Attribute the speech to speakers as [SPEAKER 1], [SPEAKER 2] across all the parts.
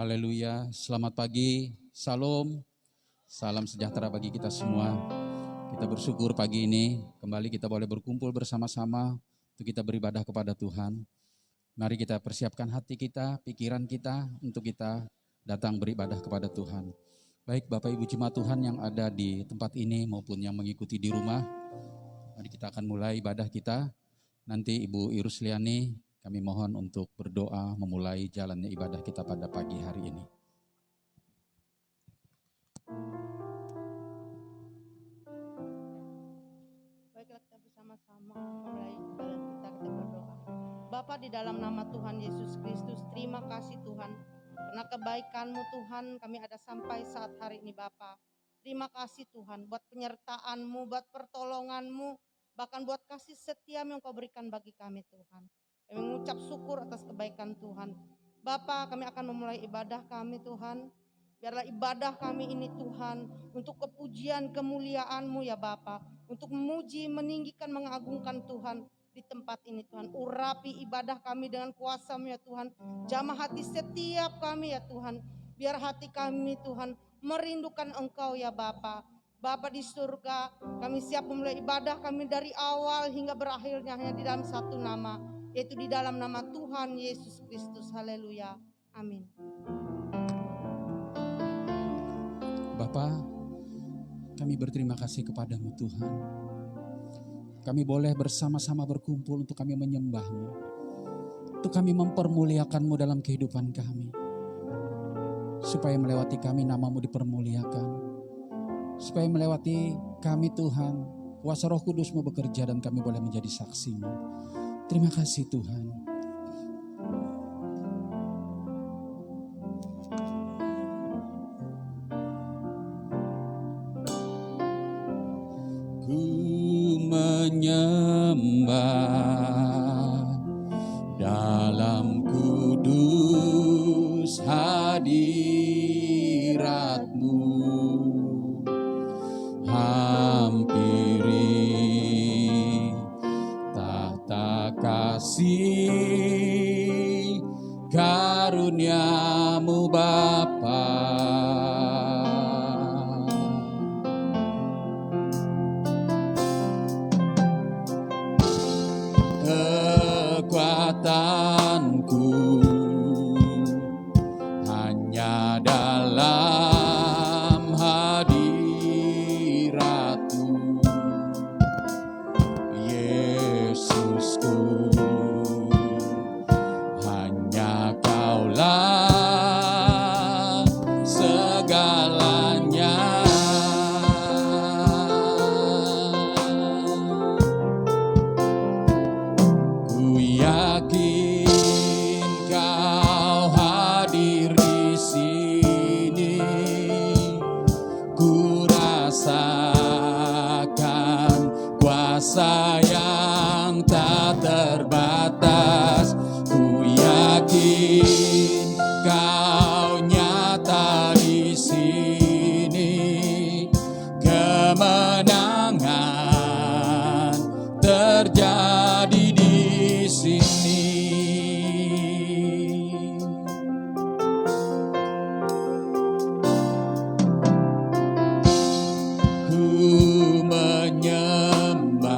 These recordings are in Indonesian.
[SPEAKER 1] Haleluya, selamat pagi, salam, salam sejahtera bagi kita semua. Kita bersyukur pagi ini, kembali kita boleh berkumpul bersama-sama untuk kita beribadah kepada Tuhan. Mari kita persiapkan hati kita, pikiran kita untuk kita datang beribadah kepada Tuhan. Baik Bapak Ibu jemaat Tuhan yang ada di tempat ini maupun yang mengikuti di rumah, mari kita akan mulai ibadah kita. Nanti Ibu Irusliani kami mohon untuk berdoa memulai jalannya ibadah kita pada pagi hari ini.
[SPEAKER 2] Baiklah kita bersama-sama memulai ibadah kita berdoa. Bapa di dalam nama Tuhan Yesus Kristus, terima kasih Tuhan. Karena kebaikan-Mu Tuhan kami ada sampai saat hari ini Bapa. Terima kasih Tuhan buat penyertaan-Mu, buat pertolongan-Mu, bahkan buat kasih setia yang Kau berikan bagi kami Tuhan. Kami mengucap syukur atas kebaikan Tuhan. Bapa, kami akan memulai ibadah kami Tuhan. Biarlah ibadah kami ini Tuhan untuk kepujian kemuliaan-Mu ya Bapa. Untuk memuji, meninggikan, mengagungkan Tuhan di tempat ini Tuhan. Urapi ibadah kami dengan kuasa-Mu ya Tuhan. Jamah hati setiap kami ya Tuhan. Biar hati kami Tuhan merindukan Engkau ya Bapa. Bapa di surga, kami siap memulai ibadah kami dari awal hingga berakhirnya hanya di dalam satu nama, yaitu di dalam nama Tuhan Yesus Kristus. Haleluya. Amin.
[SPEAKER 1] Bapa, kami berterima kasih kepadamu Tuhan. Kami boleh bersama-sama berkumpul untuk kami menyembah-Mu. Untuk kami mempermuliakan-Mu dalam kehidupan kami. Supaya melewati kami nama-Mu dipermuliakan. Supaya melewati kami Tuhan, kuasa Roh Kudus-Mu bekerja dan kami boleh menjadi saksi-Mu. Terima kasih Tuhan. Ku menyembah dalam kudus hadirat-Mu. Hampiri tahta kasih karunia-Mu Bapa. Kekuatanku hanya dalam hadirat-Mu, Yesusku. Hanya Kaulah segalanya. Ku yakin Kau hadir di sini. Ku rasakan kuasa yang tak terbatas. Ku yakin Kau nyata di sini. Kemenangan terjadi di sini. Ku menyembah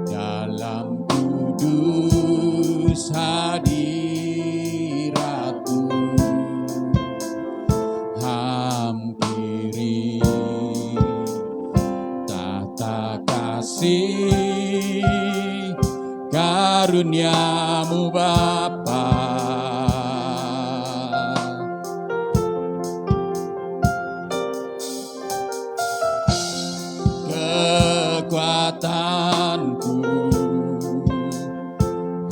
[SPEAKER 1] dalam kudus hadirat-Mu. Hampiri tahta kasih karunia-Mu Bapa. Kekuatanku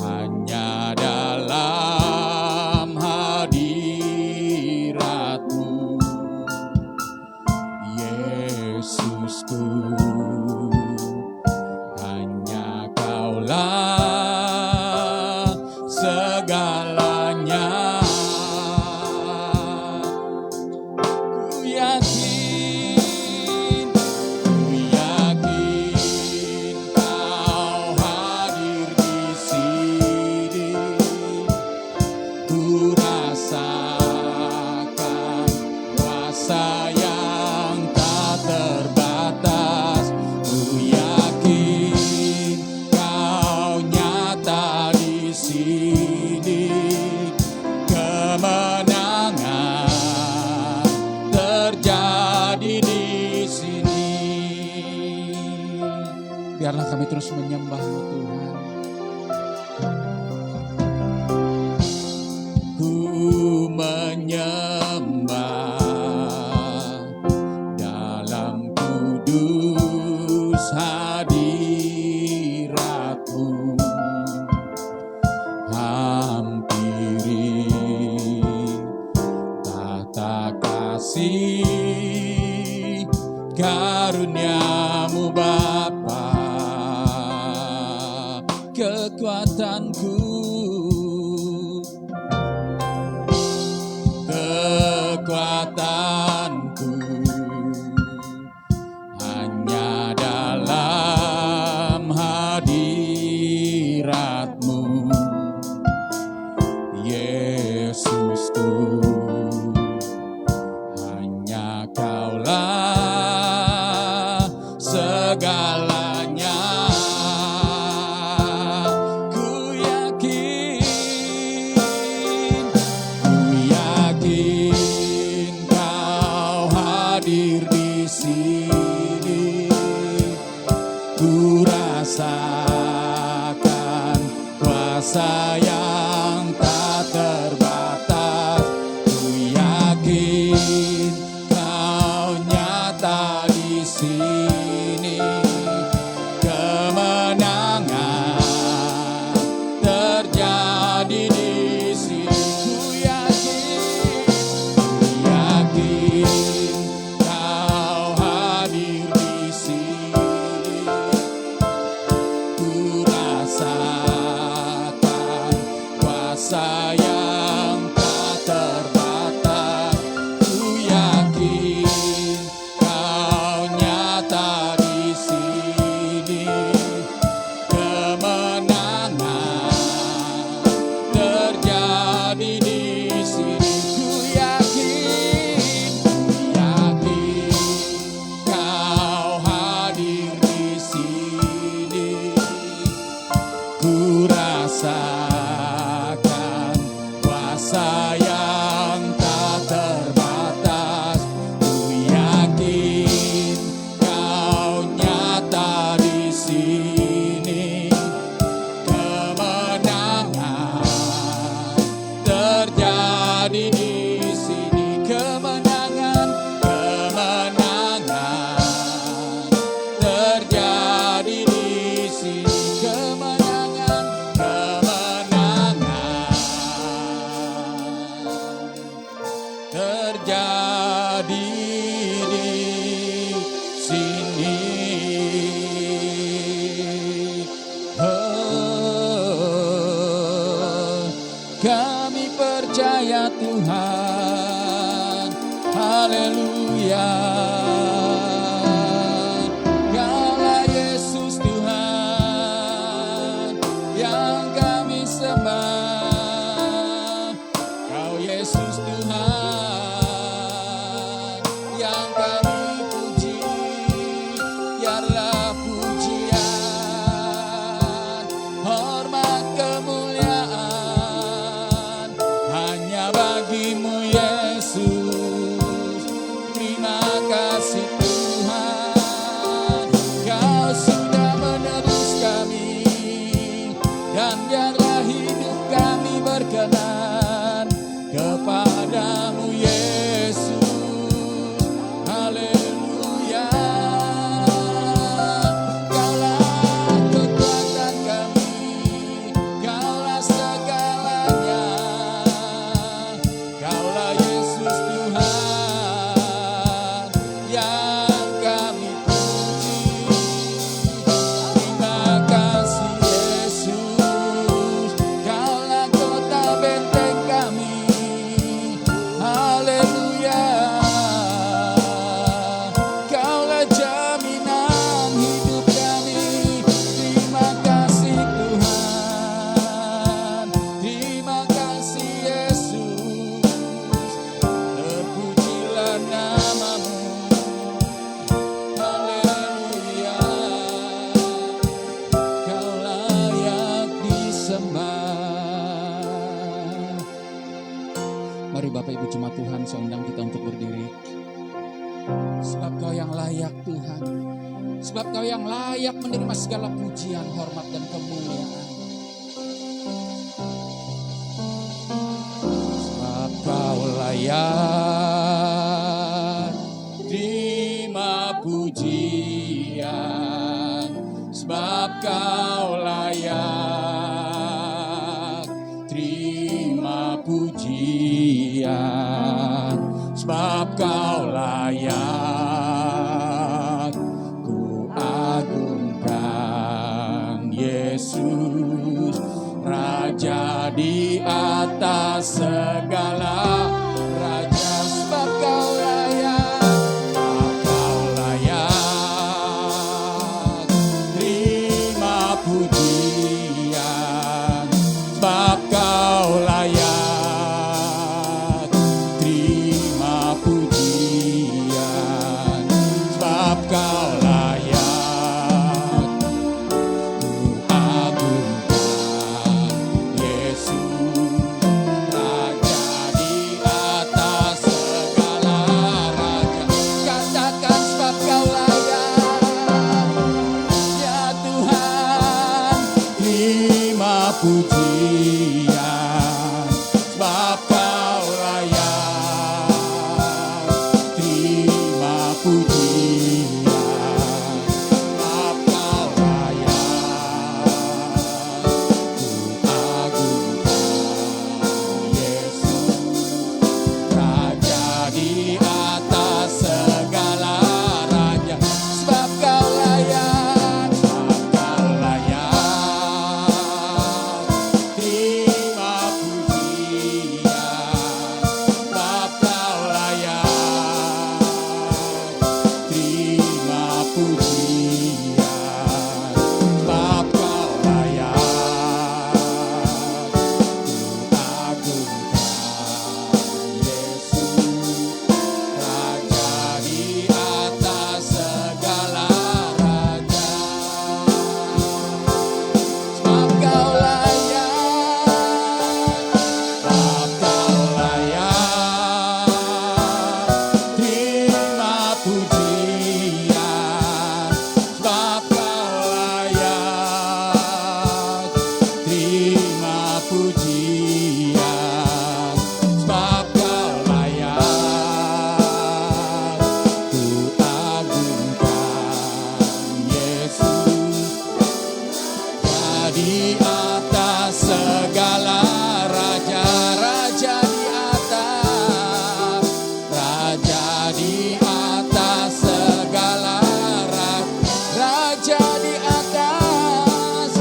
[SPEAKER 1] hanya dalam hadirat-Mu, Yesusku. Hanya Kaulah segalanya. Ku yakin Kau hadir di sini. Ku Biarlah kami terus menyembah-Mu Tuhan. Ku menyembah dalam kudus hadirat-Mu. Hampiri tata kasih karunia-Mu Bapa, kekuatanku, kekuatanku hanya dalam hadirat-Mu, Yesusku. Hanya Kaulah segalanya. Ku yakin Kau hadir di sini. Ku rasakan kuasa yang tak terbatas. Ku yakin Kau nyata di sini. Kemenangan terjadi di sini. Ku yakin Kau hadir di sini. Ku rasakan kuasa yang tak terbatas. Ku yakin Kau nyata di sini. Kemenangan terjadi di sini. Ku yakin Kau hadir di sini. Ku rasakan kuasa yang tak terbatas. Ku yakin Kau nyata di sini. Kemenangan terjadi di sini. Kemenangan, kemenangan terjadi di sini. Kemenangan, kemenangan terjadi di sini. Kami percaya Tuhan, haleluya. Kaulah Yesus Tuhan yang kami sembah. Kau Yesus Tuhan yang kami puji. Biarlah pujian, hormat, kemuliaan hanya bagi-Mu Yesus. Terima kasih Tuhan, Kau sudah menebus kami, dan biarlah hidup kami berkenan kepadamu Yesus. Haleluya. Kaulah kekuatan kami, Kaulah segalanya. Kaulah Yesus Tuhan yang kami puji. Terima kasih Yesus, Kaulah kota benteng kami. Haleluya. Kaulah jaminan hidup kami. Terima kasih Tuhan, terima kasih Yesus. Terpujilah nama-Mu. Haleluya. Kau layak disembah. Mari Bapak Ibu jemaat Tuhan, saya undang kita untuk berdiri. Sebab Kau yang layak Tuhan. Sebab Kau yang layak menerima segala pujian, hormat dan kemuliaan. Sebab Kau layak terima pujian. Sebab Kau layak terima pujian. Sebab Kau layak, ku agungkan Yesus, Raja di atas segala raja. Sebab Kau layak, Kau layak terima pujian. Sebab Kau layak terima pujian. Sebab Kau layak, ku agungkan Yesus, Raja di atas segala raja. Katakan sebab Kau layak, ya Tuhan, terima pujian. Sebab Kau layak terima pujian. Sebab Kau layak, ku agungkan Yesus, Raja di atas segala raja. Sebab Kau layak, sebab Kau layak terima pujian. Sebab Kau layak terima pujian. Sebab Kau layak, ku agungkan Yesus, Raja di atas segala raja. Sebab Kau layak, sebab Kau layak terima pujian. Sebab Kau layak terima pujian. Sebab Kau layak, ku agungkan Yesus, di atas segala raja. Raja di atas, raja di atas segala raja. Raja di atas,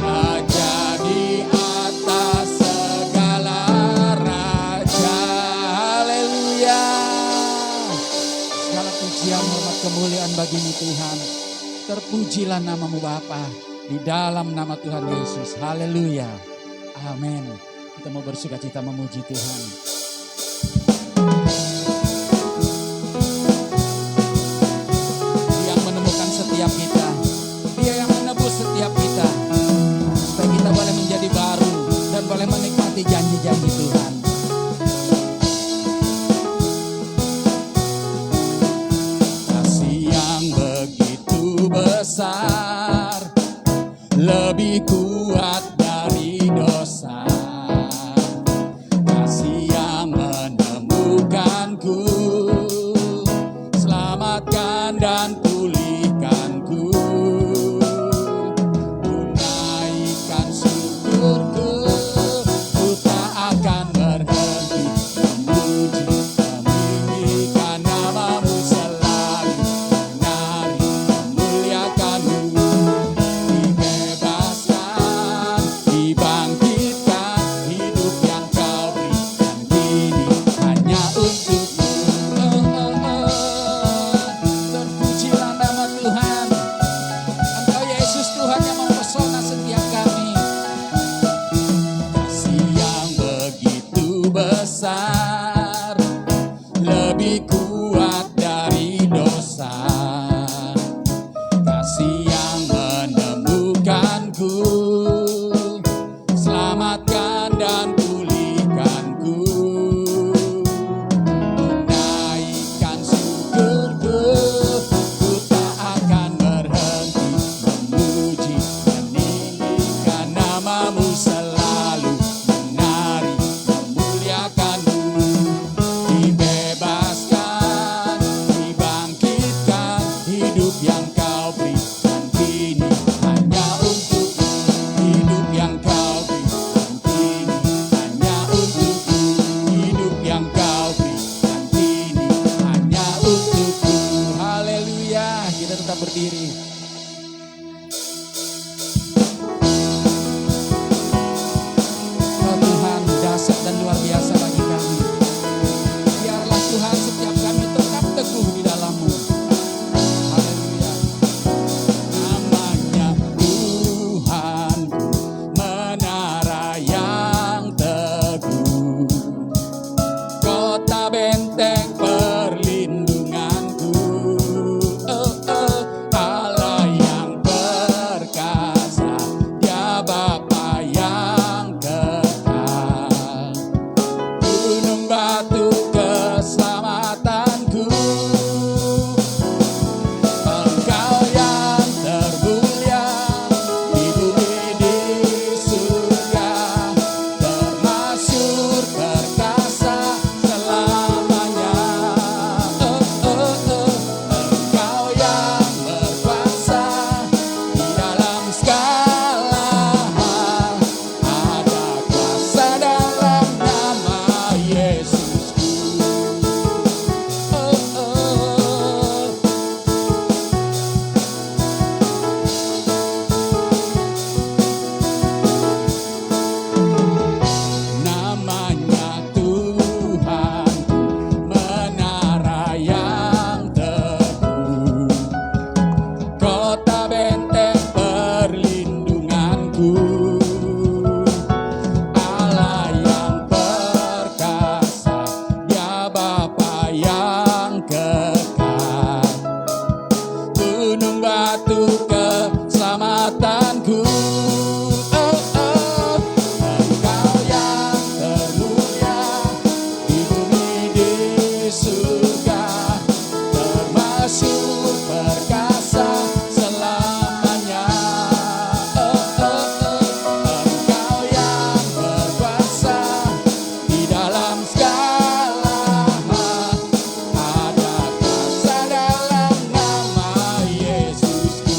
[SPEAKER 1] raja di atas segala raja. Haleluya. Segala pujian, hormat, kemuliaan bagi-Mu Tuhan. Terpujilah nama-Mu Bapa, di dalam nama Tuhan Yesus. Haleluya. Amin. Kita mau bersukacita memuji Tuhan. Dia yang menemukan setiap kita, Dia yang menebus setiap kita, supaya kita boleh menjadi baru dan boleh menikmati janji-janji Tuhan. Kasih yang begitu besar, lebih kuat dari dosa. Kasih yang menemukanku, selamatkan dan pulihkanku. Tunaikan syukurku, ku tak akan berhenti memuji, meninggikan nama-Mu selalu, menari, memuliakan-Mu. Dibebaskan, dibangkitkan, hidup yang Kau berikan kini hanya untuk-Mu. Terpujilah nama Tuhan. Engkau Yesus Tuhan yang mempesona setiap kami. Kasih yang begitu besar, lebih kuat dari dosa. Kasih yang menemukanku, selamatkan dan pulihkanku. Tunaikan syukurku, ku tak akan berhenti berdiri. Oh Tuhan, dahsyat dan luar biasa bagi kami. Biarlah Tuhan setiap kami tetap teguh di dalam-Mu. Haleluya. Namanya Tuhan, menara yang teguh, kota benteng perlindunganku. Allah yang perkasa, Dia Bapa yang kekal, gunung batu keselamatanku. Engkau yang termulia di bumi di surga, termasyhur perkasa selamanya. Engkau yang berkuasa di dalam segala hal, ada kuasa dalam nama Yesusku. Namanya Tuhan, menara yang teguh, kota benteng perlindunganku. Allah yang perkasa, Dia Bapa yang kekal, gunung batu keselamatanku. Engkau yang termulia di bumi di surga, termasyhur perkasa selamanya. Engkau yang berkuasa di dalam segala hal, ada kuasa dalam nama Yesusku.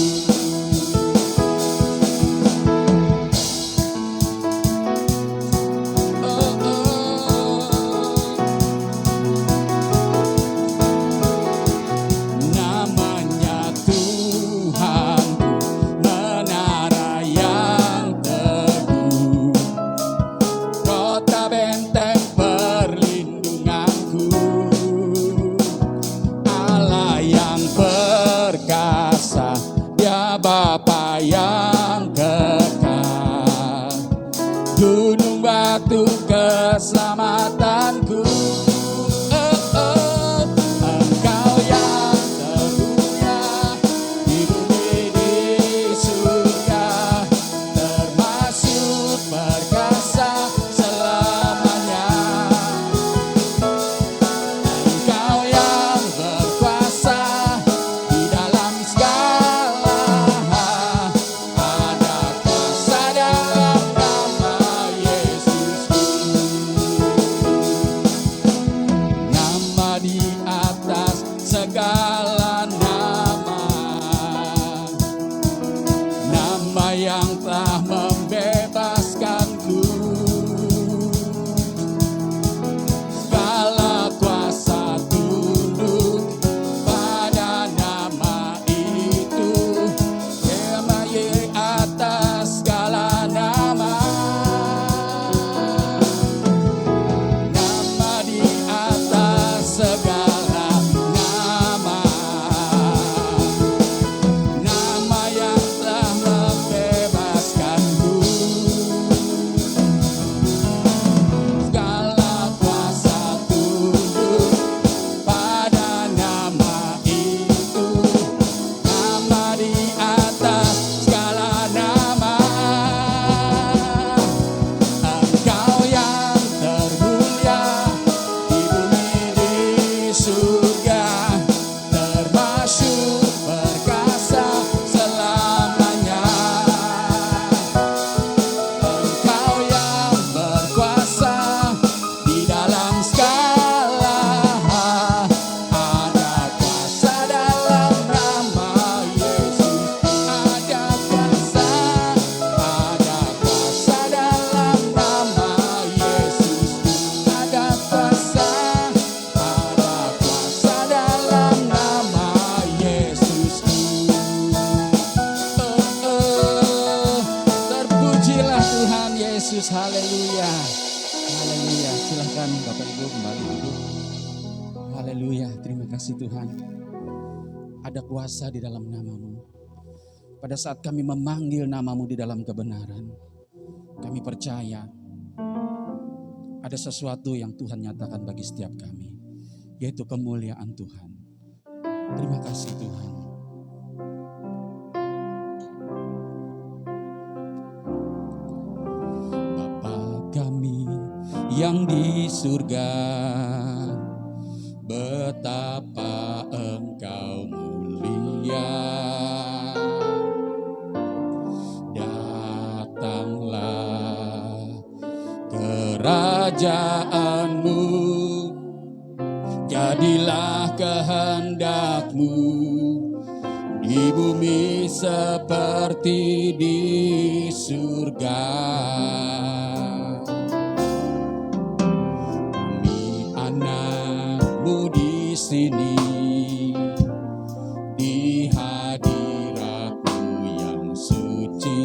[SPEAKER 1] Haleluya, terima kasih Tuhan. Ada kuasa di dalam nama-Mu. Pada saat kami memanggil nama-Mu di dalam kebenaran, kami percaya ada sesuatu yang Tuhan nyatakan bagi setiap kami, yaitu kemuliaan Tuhan. Terima kasih Tuhan. Bapa kami yang di surga, betapa Engkau mulia. Datanglah kerajaan-Mu, jadilah kehendak-Mu di bumi seperti di surga. Kami anak-Mu di sini, di hadirat-Mu yang suci.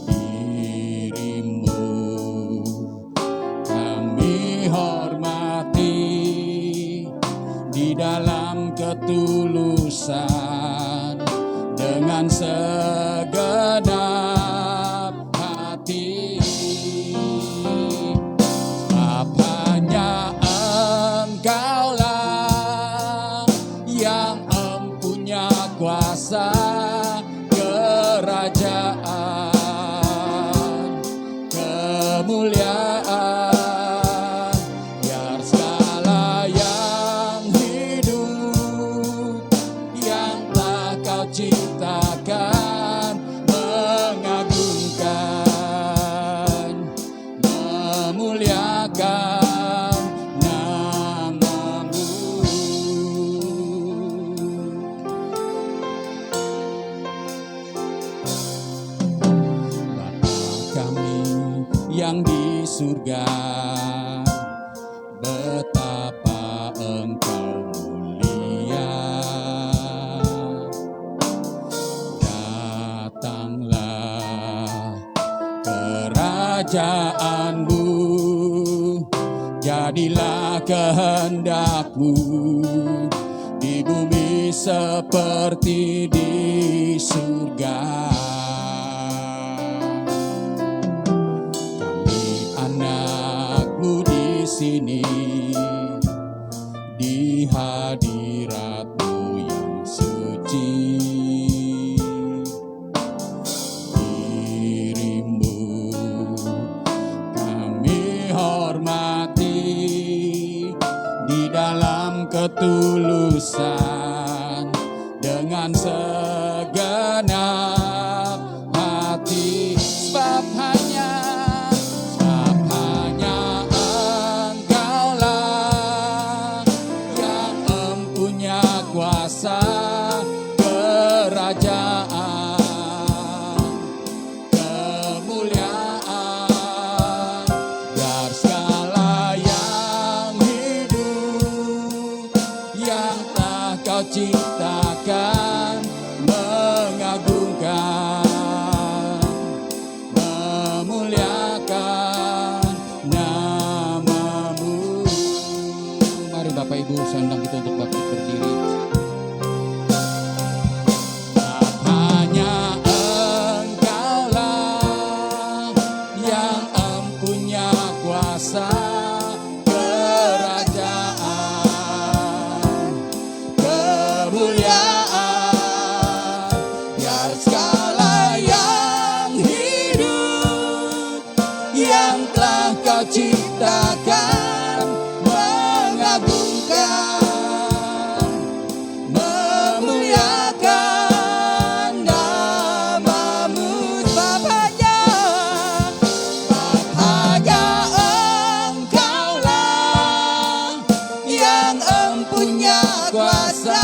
[SPEAKER 1] Diri-Mu kami hormati di dalam ketulusan dengan segenap hati. Sebab hanya Engkaulah yang empunya kuasa kerajaan, kemuliaan, biar segala yang hidup yang telah Kau ciptakan mengagungkan, memuliakan nama-Mu. Bapa kami yang di surga, betapa Engkau mulia. Datanglah kerajaan-Mu, jadilah kehendak-Mu di bumi seperti di surga. Kami anak-Mu di sini, di hadirat-Mu yang suci. Diri-Mu kami hormati di dalam ketulusan dengan segenap hati. Sebab hanya Engkaulah yang empunya kuasa kerajaan, kemuliaan, biar segala yang hidup yang telah Kau ciptakan mengagungkan, memuliakan nama-Mu. Mari Bapak Ibu, saya undang kita untuk bangkit berdiri. Hanya Engkaulah yang empunya kuasa kerajaan, kemuliaan, biar segala yang hidup yang telah Kau ciptakan mengagungkan, memuliakan nama-Mu. Sebab hanya Engkaulah yang empunya kuasa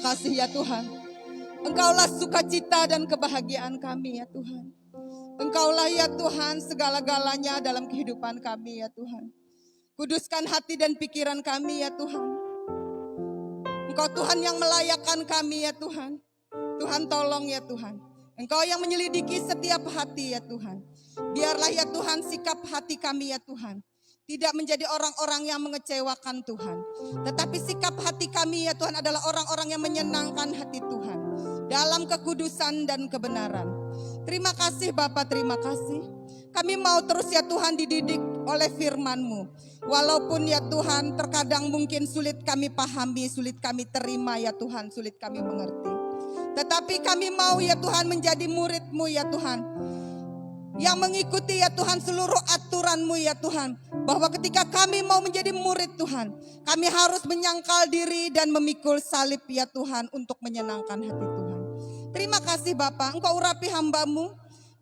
[SPEAKER 3] kasih ya Tuhan. Engkaulah sukacita dan kebahagiaan kami ya Tuhan. Engkaulah ya Tuhan segala-galanya dalam kehidupan kami ya Tuhan. Kuduskan hati dan pikiran kami ya Tuhan. Engkau Tuhan yang melayakkan kami ya Tuhan. Tuhan tolong ya Tuhan. Engkau yang menyelidiki setiap hati ya Tuhan. Biarlah ya Tuhan sikap hati kami ya Tuhan. Tidak menjadi orang-orang yang mengecewakan Tuhan. Tetapi sikap hati kami ya Tuhan adalah orang-orang yang menyenangkan hati Tuhan. Dalam kekudusan dan kebenaran. Terima kasih Bapa, terima kasih. Kami mau terus ya Tuhan dididik oleh firman-Mu. Walaupun ya Tuhan terkadang mungkin sulit kami pahami, sulit kami terima ya Tuhan, sulit kami mengerti. Tetapi kami mau ya Tuhan menjadi murid-Mu ya Tuhan. Yang mengikuti ya Tuhan seluruh aturan-Mu ya Tuhan. Bahwa ketika kami mau menjadi murid Tuhan, kami harus menyangkal diri dan memikul salib ya Tuhan untuk menyenangkan hati Tuhan. Terima kasih Bapa, Engkau urapi hamba-Mu.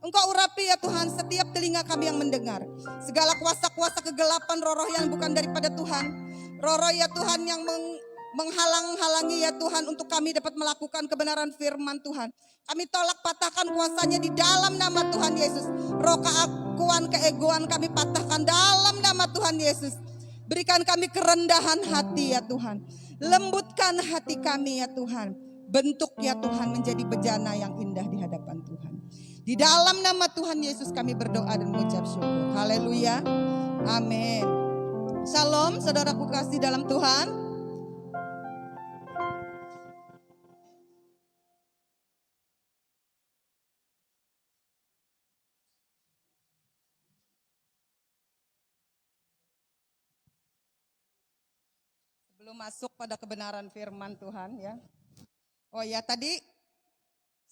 [SPEAKER 3] Engkau urapi ya Tuhan setiap telinga kami yang mendengar. Segala kuasa-kuasa kegelapan roh-roh yang bukan daripada Tuhan. Roh-roh ya Tuhan yang menghalang-halangi ya Tuhan untuk kami dapat melakukan kebenaran firman Tuhan. Kami tolak patahkan kuasanya di dalam nama Tuhan Yesus. Roh keakuan, keegoan kami patahkan dalam nama Tuhan Yesus. Berikan kami kerendahan hati ya Tuhan. Lembutkan hati kami ya Tuhan. Bentuk ya Tuhan menjadi bejana yang indah di hadapan Tuhan. Di dalam nama Tuhan Yesus kami berdoa dan mengucap syukur. Haleluya. Amin. Shalom saudaraku kasih dalam Tuhan. Sebelum masuk pada kebenaran firman Tuhan ya. Oh ya tadi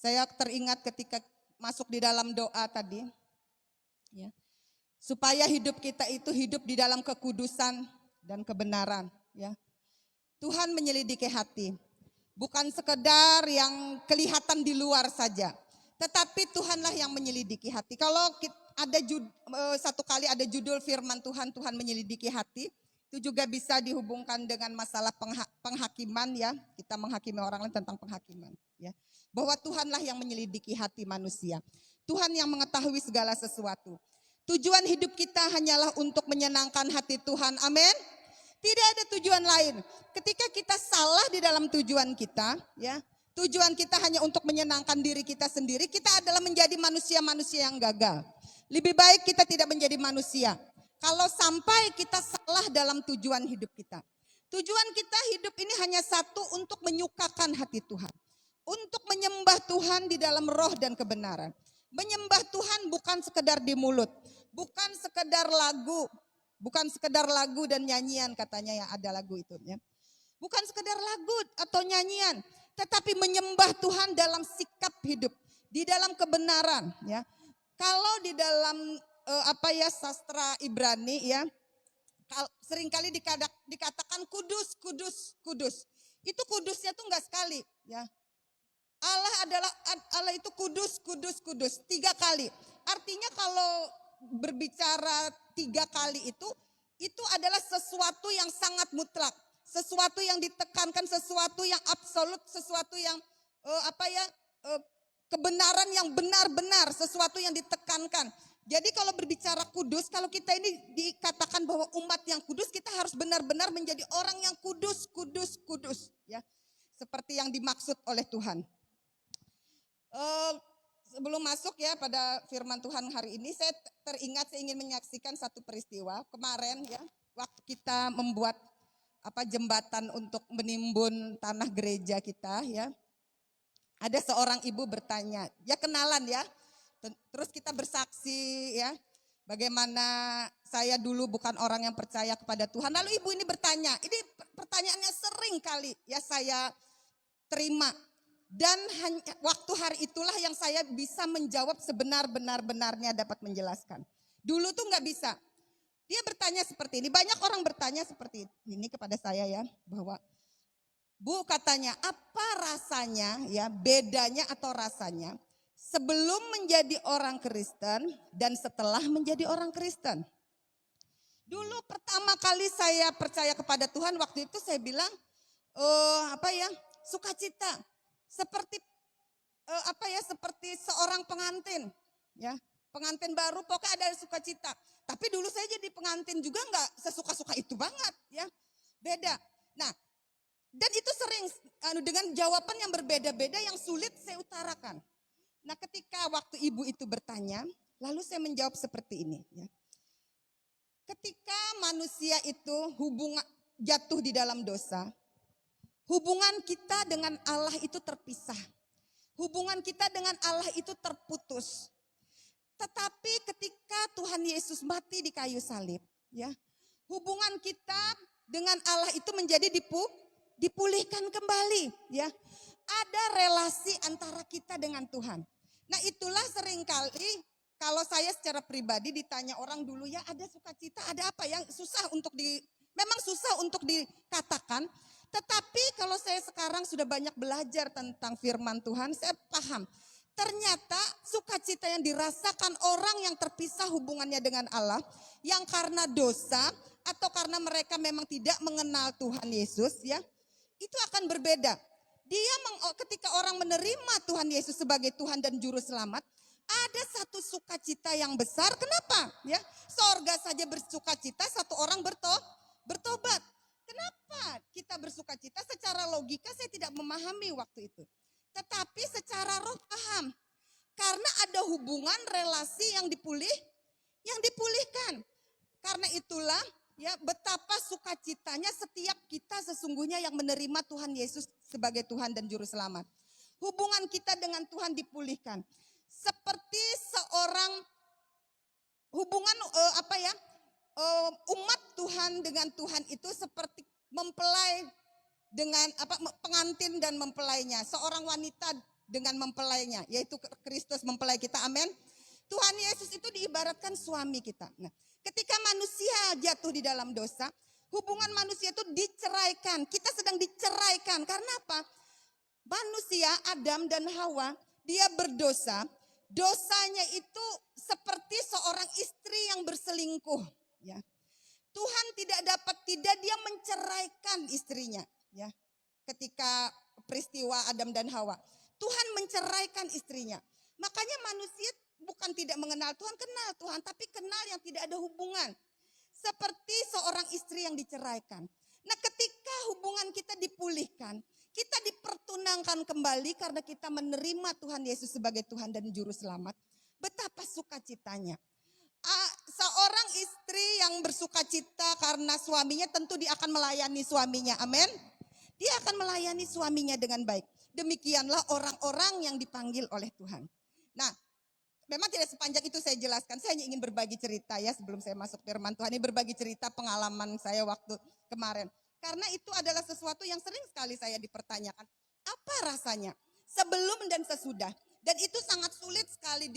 [SPEAKER 3] saya teringat ketika masuk di dalam doa tadi. Ya. Supaya hidup kita itu hidup di dalam kekudusan dan kebenaran. Ya. Tuhan menyelidiki hati. Bukan sekedar yang kelihatan di luar saja. Tetapi Tuhanlah yang menyelidiki hati. Kalau ada satu kali ada judul firman Tuhan, Tuhan menyelidiki hati. Itu juga bisa dihubungkan dengan masalah penghakiman ya. Kita menghakimi orang lain tentang penghakiman. Ya. Bahwa Tuhanlah yang menyelidiki hati manusia. Tuhan yang mengetahui segala sesuatu. Tujuan hidup kita hanyalah untuk menyenangkan hati Tuhan. Amin. Tidak ada tujuan lain. Ketika kita salah di dalam tujuan kita, ya, tujuan kita hanya untuk menyenangkan diri kita sendiri, kita adalah menjadi manusia-manusia yang gagal. Lebih baik kita tidak menjadi manusia. Kalau sampai kita salah dalam tujuan hidup kita. Tujuan kita hidup ini hanya satu, untuk menyukakan hati Tuhan. Untuk menyembah Tuhan di dalam roh dan kebenaran. Menyembah Tuhan bukan sekedar di mulut. Bukan sekedar lagu. Bukan sekedar lagu dan nyanyian katanya yang ada lagu itu. Ya. Bukan sekedar lagu atau nyanyian. Tetapi menyembah Tuhan dalam sikap hidup. Di dalam kebenaran. Ya. Kalau di dalam sastra Ibrani ya, seringkali dikatakan kudus, kudus, kudus. Itu kudusnya tuh enggak sekali ya. Allah itu kudus, kudus, kudus 3 kali. Artinya kalau berbicara 3 kali itu adalah sesuatu yang sangat mutlak, sesuatu yang ditekankan, sesuatu yang absolut, sesuatu yang kebenaran yang benar-benar, sesuatu yang ditekankan. Jadi kalau berbicara kudus, kalau kita ini dikatakan bahwa umat yang kudus, kita harus benar-benar menjadi orang yang kudus, kudus, kudus. Ya, seperti yang dimaksud oleh Tuhan. Sebelum masuk ya pada firman Tuhan hari ini, saya ingin menyaksikan satu peristiwa kemarin ya, waktu kita membuat jembatan untuk menimbun tanah gereja kita ya. Ada seorang ibu bertanya, ya kenalan ya. Terus kita bersaksi ya, bagaimana saya dulu bukan orang yang percaya kepada Tuhan. Lalu ibu ini bertanya, ini pertanyaannya sering kali ya saya terima. Dan waktu hari itulah yang saya bisa menjawab sebenar-benar-benarnya dapat menjelaskan. Dulu tuh gak bisa. Dia bertanya seperti ini, banyak orang bertanya seperti ini kepada saya ya. Bahwa Bu katanya, apa rasanya ya, bedanya atau rasanya sebelum menjadi orang Kristen dan setelah menjadi orang Kristen. Dulu pertama kali saya percaya kepada Tuhan, waktu itu saya bilang, sukacita. Seperti seperti seorang pengantin, ya. Pengantin baru pokoknya ada sukacita. Tapi dulu saya jadi pengantin juga nggak sesuka-suka itu banget, ya. Beda. Nah, dan itu sering dengan jawaban yang berbeda-beda yang sulit saya utarakan. Nah, ketika waktu ibu itu bertanya, lalu saya menjawab seperti ini, ya. Ketika manusia itu jatuh di dalam dosa, hubungan kita dengan Allah itu terpisah. Hubungan kita dengan Allah itu terputus. Tetapi ketika Tuhan Yesus mati di kayu salib, ya, hubungan kita dengan Allah itu menjadi dipulihkan kembali, ya. Ada relasi antara kita dengan Tuhan. Nah, itulah seringkali kalau saya secara pribadi ditanya orang dulu, ya ada sukacita, ada apa yang memang susah untuk dikatakan. Tetapi kalau saya sekarang sudah banyak belajar tentang firman Tuhan, saya paham. Ternyata sukacita yang dirasakan orang yang terpisah hubungannya dengan Allah, yang karena dosa atau karena mereka memang tidak mengenal Tuhan Yesus, ya, itu akan berbeda. Ketika orang menerima Tuhan Yesus sebagai Tuhan dan Juru Selamat, ada satu sukacita yang besar. Kenapa? Ya, sorga saja bersukacita, satu orang bertobat. Kenapa kita bersukacita? Secara logika saya tidak memahami waktu itu. Tetapi secara roh paham. Karena ada hubungan relasi yang dipulihkan. Karena itulah, ya, betapa sukacitanya setiap kita sesungguhnya yang menerima Tuhan Yesus sebagai Tuhan dan Juru Selamat. Hubungan kita dengan Tuhan dipulihkan. Seperti seorang hubungan umat Tuhan dengan Tuhan itu seperti mempelai dengan pengantin dan mempelainya. Seorang wanita dengan mempelainya, yaitu Kristus mempelai kita. Amin. Tuhan Yesus itu diibaratkan suami kita. Nah, ketika manusia jatuh di dalam dosa, hubungan manusia itu diceraikan. Kita sedang diceraikan. Karena apa? Manusia, Adam dan Hawa, dia berdosa. Dosanya itu seperti seorang istri yang berselingkuh, ya. Tuhan tidak dia menceraikan istrinya, ya. Ketika peristiwa Adam dan Hawa, Tuhan menceraikan istrinya. Makanya manusia bukan tidak mengenal Tuhan, kenal Tuhan, tapi kenal yang tidak ada hubungan. Seperti seorang istri yang diceraikan. Nah, ketika hubungan kita dipulihkan, kita dipertunangkan kembali karena kita menerima Tuhan Yesus sebagai Tuhan dan Juru Selamat. Betapa sukacitanya. Seorang istri yang bersukacita karena suaminya, tentu dia akan melayani suaminya. Amin. Dia akan melayani suaminya dengan baik. Demikianlah orang-orang yang dipanggil oleh Tuhan. Nah, memang tidak sepanjang itu saya jelaskan. Saya hanya ingin berbagi cerita, ya, sebelum saya masuk firman Tuhan. Ini berbagi cerita pengalaman saya waktu kemarin. Karena itu adalah sesuatu yang sering sekali saya dipertanyakan. Apa rasanya sebelum dan sesudah? Dan itu sangat sulit sekali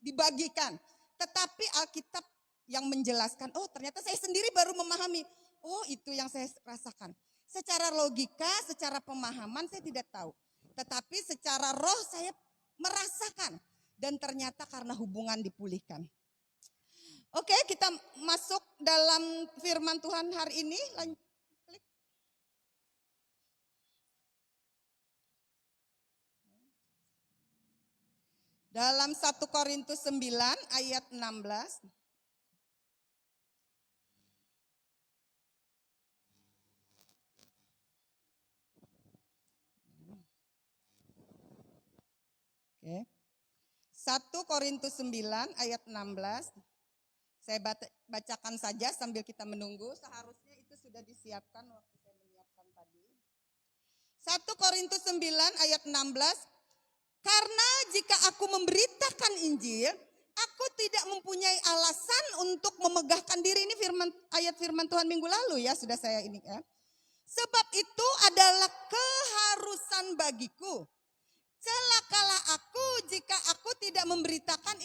[SPEAKER 3] dibagikan. Tetapi Alkitab yang menjelaskan, oh ternyata saya sendiri baru memahami. Oh, itu yang saya rasakan. Secara logika, secara pemahaman saya tidak tahu. Tetapi secara roh saya merasakan. Dan ternyata karena hubungan dipulihkan. Oke, kita masuk dalam firman Tuhan hari ini. Klik. Dalam 1 Korintus 9 ayat 16. Oke. 1 Korintus 9 ayat 16. Saya bacakan saja sambil kita menunggu. Seharusnya itu sudah disiapkan waktu saya menyiapkan tadi. 1 Korintus 9 ayat 16. Karena jika aku memberitakan Injil, aku tidak mempunyai alasan untuk memegahkan diri. Ini ayat firman Tuhan minggu lalu, ya, sudah saya ini, ya. Sebab itu adalah keharusan bagiku. Celakalah aku jika aku tidak memberitakan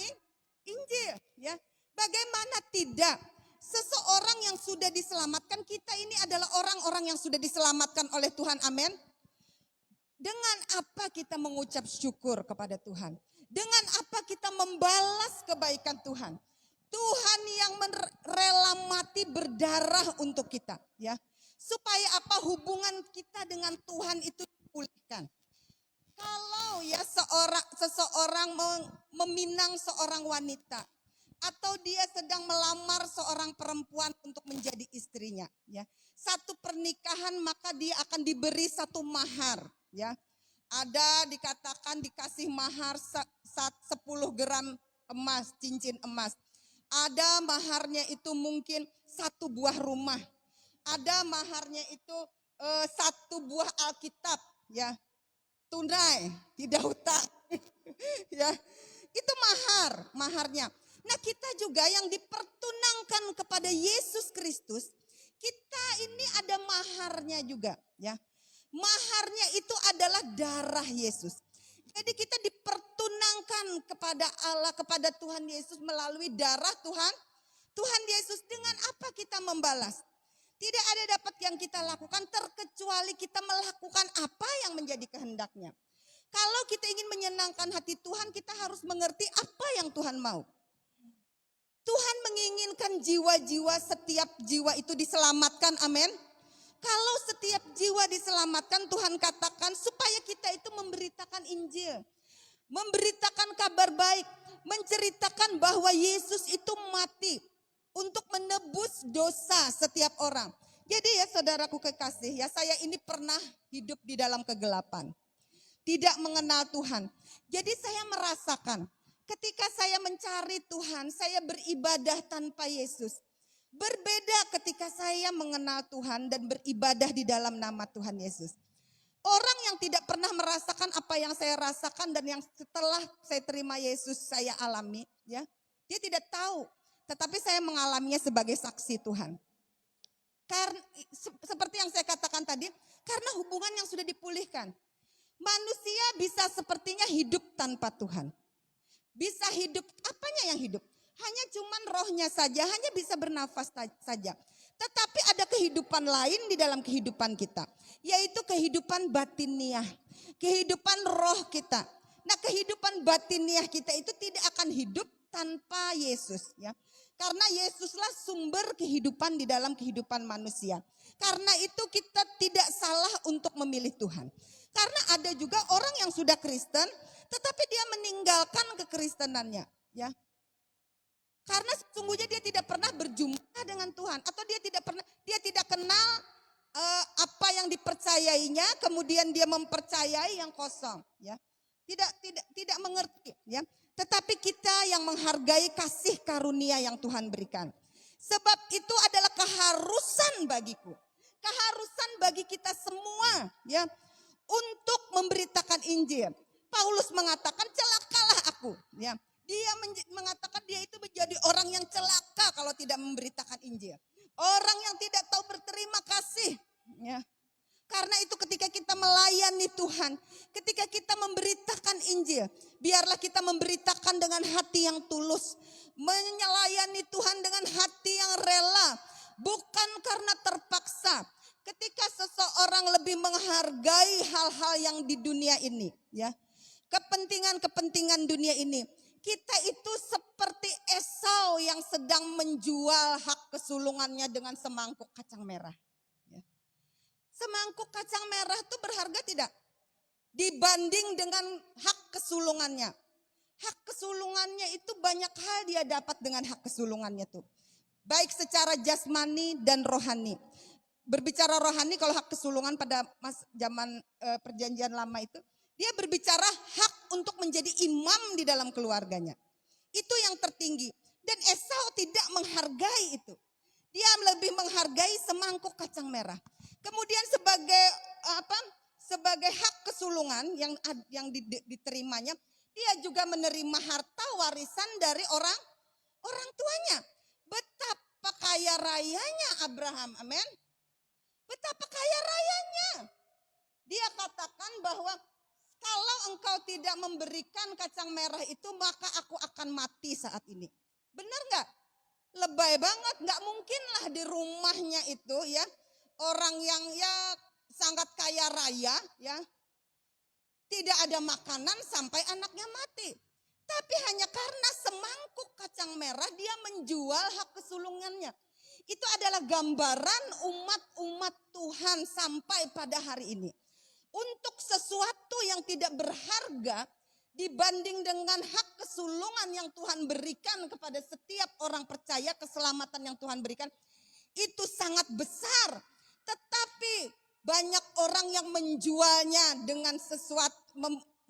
[SPEAKER 3] Injil, ya. Bagaimana tidak? Seseorang yang sudah diselamatkan, kita ini adalah orang-orang yang sudah diselamatkan oleh Tuhan. Amin. Dengan apa kita mengucap syukur kepada Tuhan? Dengan apa kita membalas kebaikan Tuhan? Tuhan yang rela mati berdarah untuk kita, ya. Supaya apa? Hubungan kita dengan Tuhan itu dipulihkan. Kalau ya seseorang meminang seorang wanita, atau dia sedang melamar seorang perempuan untuk menjadi istrinya, ya. Satu pernikahan maka dia akan diberi satu mahar, ya. Ada dikatakan dikasih mahar 10 gram emas, cincin emas. Ada maharnya itu mungkin 1 buah rumah. Ada maharnya itu 1 buah Alkitab, ya. Tunai, tidak hutang. Ya. Itu maharnya. Nah, kita juga yang dipertunangkan kepada Yesus Kristus, kita ini ada maharnya juga, ya. Maharnya itu adalah darah Yesus. Jadi kita dipertunangkan kepada Allah, kepada Tuhan Yesus melalui darah Tuhan Yesus. Dengan apa kita membalas? Tidak ada dapat yang kita lakukan terkecuali kita melakukan apa yang menjadi kehendaknya. Kalau kita ingin menyenangkan hati Tuhan, kita harus mengerti apa yang Tuhan mau. Tuhan menginginkan jiwa-jiwa, setiap jiwa itu diselamatkan, amin. Kalau setiap jiwa diselamatkan, Tuhan katakan supaya kita itu memberitakan Injil. Memberitakan kabar baik, menceritakan bahwa Yesus itu mati untuk menebus dosa setiap orang. Jadi ya saudaraku kekasih, ya saya ini pernah hidup di dalam kegelapan. Tidak mengenal Tuhan. Jadi saya merasakan ketika saya mencari Tuhan, saya beribadah tanpa Yesus. Berbeda ketika saya mengenal Tuhan dan beribadah di dalam nama Tuhan Yesus. Orang yang tidak pernah merasakan apa yang saya rasakan dan yang setelah saya terima Yesus saya alami, ya. Dia tidak tahu. Tetapi saya mengalaminya sebagai saksi Tuhan. Karena seperti yang saya katakan tadi, karena hubungan yang sudah dipulihkan. Manusia bisa sepertinya hidup tanpa Tuhan. Bisa hidup, apanya yang hidup? Hanya cuman rohnya saja, hanya bisa bernafas saja. Tetapi ada kehidupan lain di dalam kehidupan kita. Yaitu kehidupan batiniah, kehidupan roh kita. Nah, kehidupan batiniah kita itu tidak akan hidup tanpa Yesus, ya. Karena Yesuslah sumber kehidupan di dalam kehidupan manusia. Karena itu kita tidak salah untuk memilih Tuhan. Karena ada juga orang yang sudah Kristen, tetapi dia meninggalkan kekristenannya, ya. Karena sesungguhnya dia tidak pernah berjumpa dengan Tuhan, atau dia tidak kenal apa yang dipercayainya, kemudian dia mempercayai yang kosong, ya. Tidak mengerti, ya. Tetapi kita yang menghargai kasih karunia yang Tuhan berikan. Sebab itu adalah keharusan bagiku. Keharusan bagi kita semua, ya, untuk memberitakan Injil. Paulus mengatakan celakalah aku, ya. Dia mengatakan dia itu menjadi orang yang celaka kalau tidak memberitakan Injil. Orang yang tidak tahu berterima kasih, ya. Karena itu ketika kita melayani Tuhan, ketika kita memberitakan Injil, biarlah kita memberitakan dengan hati yang tulus. Melayani Tuhan dengan hati yang rela, bukan karena terpaksa. Ketika seseorang lebih menghargai hal-hal yang di dunia ini, ya, kepentingan-kepentingan dunia ini, kita itu seperti Esau yang sedang menjual hak kesulungannya dengan semangkuk kacang merah. Semangkuk kacang merah itu berharga tidak? Dibanding dengan hak kesulungannya. Hak kesulungannya itu banyak hal dia dapat dengan hak kesulungannya itu. Baik secara jasmani dan rohani. Berbicara rohani, kalau hak kesulungan pada zaman perjanjian lama itu, dia berbicara hak untuk menjadi imam di dalam keluarganya. Itu yang tertinggi. Dan Esau tidak menghargai itu. Dia lebih menghargai semangkuk kacang merah. Kemudian sebagai hak kesulungan yang diterimanya, dia juga menerima harta warisan dari orang tuanya. Betapa kaya rayanya Abraham, amin. Betapa kaya rayanya. Dia katakan bahwa kalau engkau tidak memberikan kacang merah itu, maka aku akan mati saat ini. Benar gak? Lebay banget, gak mungkin lah di rumahnya itu, ya, orang yang ya sangat kaya raya, ya, tidak ada makanan sampai anaknya mati. Tapi hanya karena semangkuk kacang merah dia menjual hak kesulungannya. Itu adalah gambaran umat-umat Tuhan sampai pada hari ini. Untuk sesuatu yang tidak berharga dibanding dengan hak kesulungan yang Tuhan berikan kepada setiap orang percaya, keselamatan yang Tuhan berikan, itu sangat besar. Tetapi banyak orang yang menjualnya dengan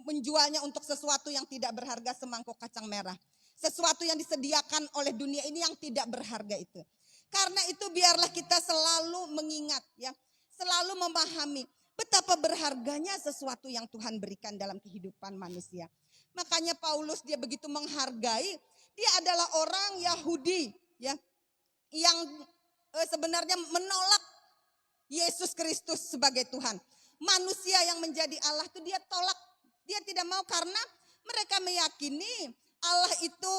[SPEAKER 3] menjualnya untuk sesuatu yang tidak berharga, semangkuk kacang merah. Sesuatu yang disediakan oleh dunia ini yang tidak berharga itu. Karena itu biarlah kita selalu mengingat, ya, selalu memahami betapa berharganya sesuatu yang Tuhan berikan dalam kehidupan manusia. Makanya Paulus dia begitu menghargai, dia adalah orang Yahudi, ya, yang sebenarnya menolak Yesus Kristus sebagai Tuhan. Manusia yang menjadi Allah itu dia tolak, dia tidak mau karena mereka meyakini Allah itu,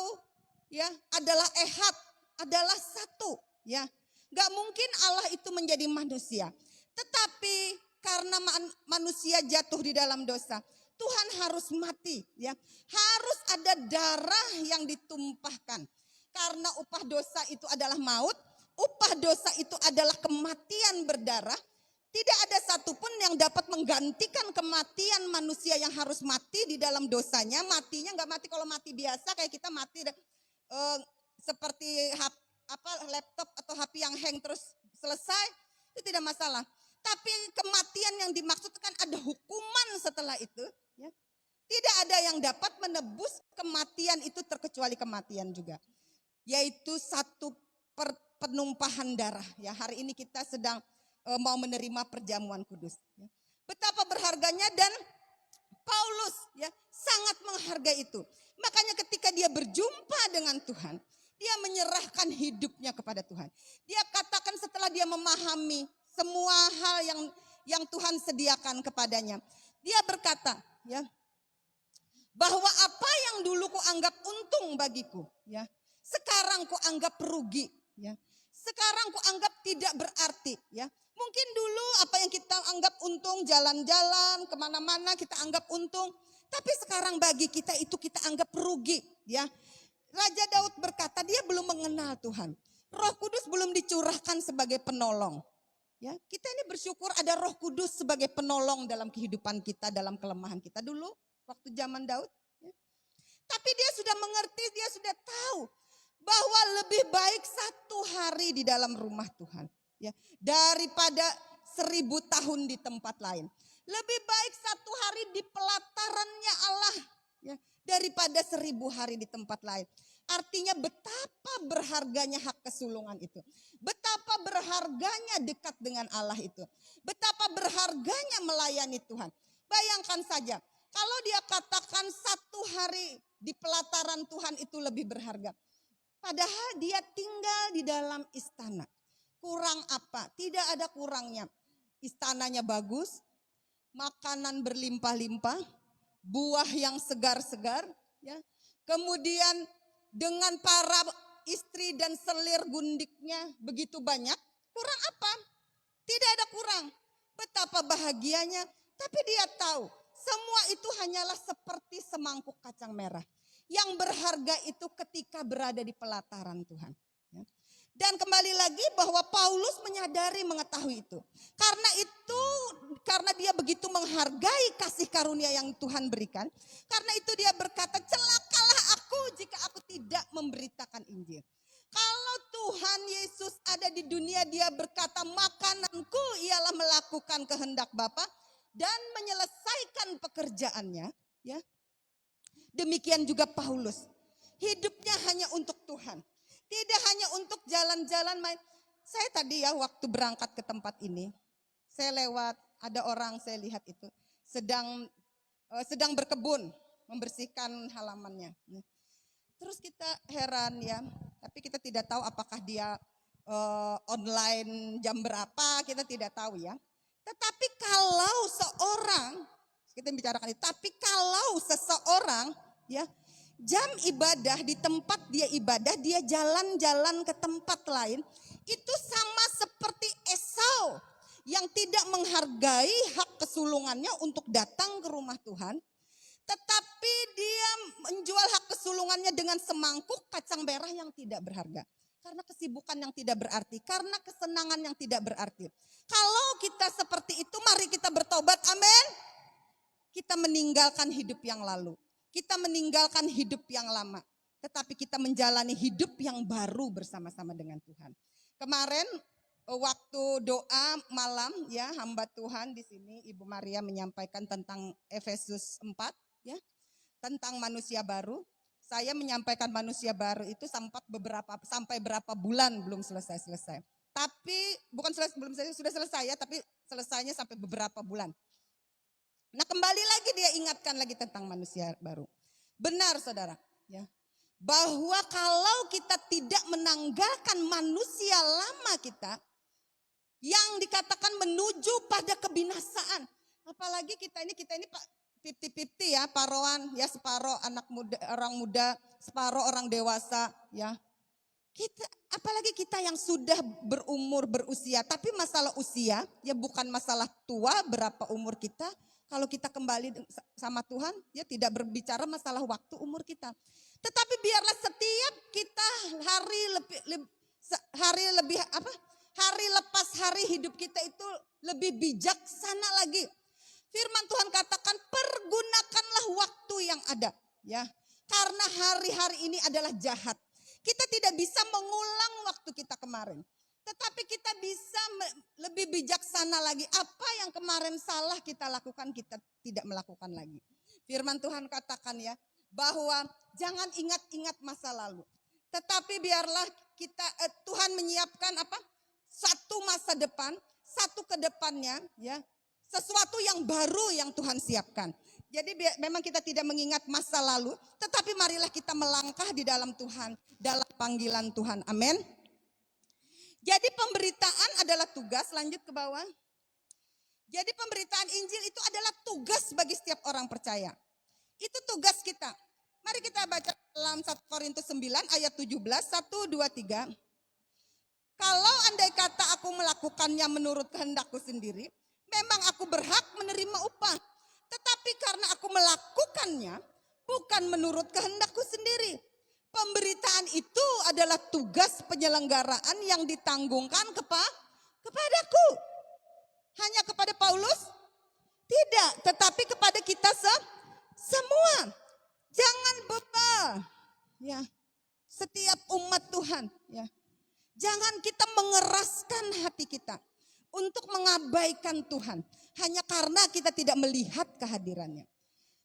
[SPEAKER 3] ya, adalah ehad, adalah satu, ya. Gak mungkin Allah itu menjadi manusia. Tetapi karena manusia jatuh di dalam dosa, Tuhan harus mati, ya. Harus ada darah yang ditumpahkan. Karena upah dosa itu adalah maut, upah dosa itu adalah kematian berdarah. Tidak ada satupun yang dapat menggantikan kematian manusia yang harus mati di dalam dosanya. Matinya gak mati kalau mati biasa kayak kita mati seperti laptop atau HP yang hang terus selesai, itu tidak masalah. Tapi kematian yang dimaksudkan ada hukuman setelah itu, ya. Tidak ada yang dapat menebus kematian itu terkecuali kematian juga. Yaitu satu penumpahan darah, ya. Hari ini kita sedang mau menerima perjamuan kudus, ya. Betapa berharganya, dan Paulus, ya, sangat menghargai itu. Makanya ketika dia berjumpa dengan Tuhan, dia menyerahkan hidupnya kepada Tuhan. Dia katakan setelah dia memahami semua hal yang Tuhan sediakan kepadanya, dia berkata, ya, bahwa apa yang dulu ku anggap untung bagiku, ya, sekarang ku anggap rugi, ya. Sekarang ku anggap tidak berarti, ya. Mungkin dulu apa yang kita anggap untung, jalan-jalan kemana-mana kita anggap untung, tapi sekarang bagi kita itu kita anggap rugi, ya. Raja Daud berkata dia belum mengenal Tuhan. Roh Kudus belum dicurahkan sebagai penolong. Ya, kita ini bersyukur ada Roh Kudus sebagai penolong dalam kehidupan kita, dalam kelemahan kita dulu waktu zaman Daud. Ya. Tapi dia sudah mengerti, dia sudah tahu bahwa lebih baik 1 hari di dalam rumah Tuhan, ya, daripada 1000 tahun di tempat lain. Lebih baik 1 hari di pelatarannya Allah, ya, daripada 1000 hari di tempat lain. Artinya betapa berharganya hak kesulungan itu. Betapa berharganya dekat dengan Allah itu. Betapa berharganya melayani Tuhan. Bayangkan saja, kalau dia katakan 1 hari di pelataran Tuhan itu lebih berharga. Padahal dia tinggal di dalam istana. Kurang apa? Tidak ada kurangnya. Istananya bagus, makanan berlimpah-limpah, buah yang segar-segar, ya. Kemudian dengan para istri dan selir gundiknya begitu banyak, kurang apa? Tidak ada kurang. Betapa bahagianya, tapi dia tahu semua itu hanyalah seperti semangkuk kacang merah. Yang berharga itu ketika berada di pelataran Tuhan. Ya. Dan kembali lagi bahwa Paulus menyadari, mengetahui itu. Karena dia begitu menghargai kasih karunia yang Tuhan berikan. Karena itu dia berkata, celakalah aku jika aku tidak memberitakan Injil. Kalau Tuhan Yesus ada di dunia, dia berkata, makananku ialah melakukan kehendak Bapa dan menyelesaikan pekerjaannya. Ya. Demikian juga Paulus. Hidupnya hanya untuk Tuhan. Tidak hanya untuk jalan-jalan main. Saya tadi ya waktu berangkat ke tempat ini, saya lewat, ada orang saya lihat itu sedang berkebun, membersihkan halamannya. Terus kita heran ya, tapi kita tidak tahu apakah dia online jam berapa, kita tidak tahu ya. Tetapi kalau seorang, kita bicarakan ini, tapi kalau seseorang ya jam ibadah di tempat dia ibadah, dia jalan-jalan ke tempat lain, itu sama seperti Esau yang tidak menghargai hak kesulungannya untuk datang ke rumah Tuhan, tetapi dia menjual hak kesulungannya dengan semangkuk kacang merah yang tidak berharga. Karena kesibukan yang tidak berarti, karena kesenangan yang tidak berarti. Kalau kita seperti itu, mari kita bertobat, amin. Kita meninggalkan hidup yang lalu. Kita meninggalkan hidup yang lama. Tetapi kita menjalani hidup yang baru bersama-sama dengan Tuhan. Kemarin waktu doa malam ya, hamba Tuhan di sini Ibu Maria menyampaikan tentang Efesus 4 ya, tentang manusia baru. Saya menyampaikan manusia baru itu sampai berapa bulan belum selesai. Tapi bukan belum selesai, sudah selesai ya, tapi selesainya sampai beberapa bulan. Nah, kembali lagi dia ingatkan lagi tentang manusia baru. Benar saudara ya, bahwa kalau kita tidak menanggalkan manusia lama kita yang dikatakan menuju pada kebinasaan. Apalagi kita ini Pak 50-50 ya, paroan ya, separoh orang muda, separoh orang dewasa ya. Apalagi kita yang sudah berusia, tapi masalah usia ya bukan masalah tua berapa umur kita. Kalau kita kembali sama Tuhan, ya tidak berbicara masalah waktu umur kita. Tetapi biarlah setiap kita hari lepas hari hidup kita itu lebih bijaksana lagi. Firman Tuhan katakan pergunakanlah waktu yang ada, ya. Karena hari-hari ini adalah jahat. Kita tidak bisa mengulang waktu kita kemarin. Tetapi kita bisa lebih bijaksana lagi. Apa yang kemarin salah kita lakukan, kita tidak melakukan lagi. Firman Tuhan katakan ya, bahwa jangan ingat-ingat masa lalu. Tetapi biarlah kita Tuhan menyiapkan satu masa depan, satu ke depannya ya. Sesuatu yang baru yang Tuhan siapkan. Jadi memang kita tidak mengingat masa lalu, tetapi marilah kita melangkah di dalam Tuhan, dalam panggilan Tuhan. Amin. Jadi pemberitaan adalah tugas, lanjut ke bawah. Jadi pemberitaan Injil itu adalah tugas bagi setiap orang percaya. Itu tugas kita. Mari kita baca dalam 1 Korintus 9 ayat 17, 1, 2, 3. Kalau andai kata aku melakukannya menurut kehendakku sendiri, memang aku berhak menerima upah. Tetapi karena aku melakukannya bukan menurut kehendakku sendiri. Pemberitaan itu adalah tugas penyelenggaraan yang ditanggungkan kepadaku. Hanya kepada Paulus? Tidak, tetapi kepada kita semua. Jangan bebal. Ya. Setiap umat Tuhan, ya. Jangan kita mengeraskan hati kita untuk mengabaikan Tuhan hanya karena kita tidak melihat kehadirannya.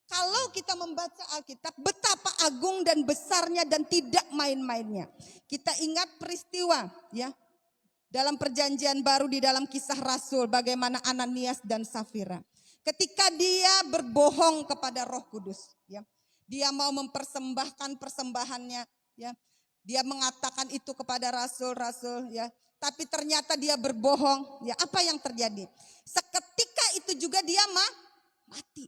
[SPEAKER 3] Kalau kita membaca Alkitab, betapa agung dan besarnya dan tidak main-mainnya. Kita ingat peristiwa ya dalam perjanjian baru di dalam Kisah Rasul, bagaimana Ananias dan Safira. Ketika dia berbohong kepada Roh Kudus, ya, dia mau mempersembahkan persembahannya, ya, dia mengatakan itu kepada rasul-rasul, ya, tapi ternyata dia berbohong. Ya, apa yang terjadi? Seketika itu juga dia mati.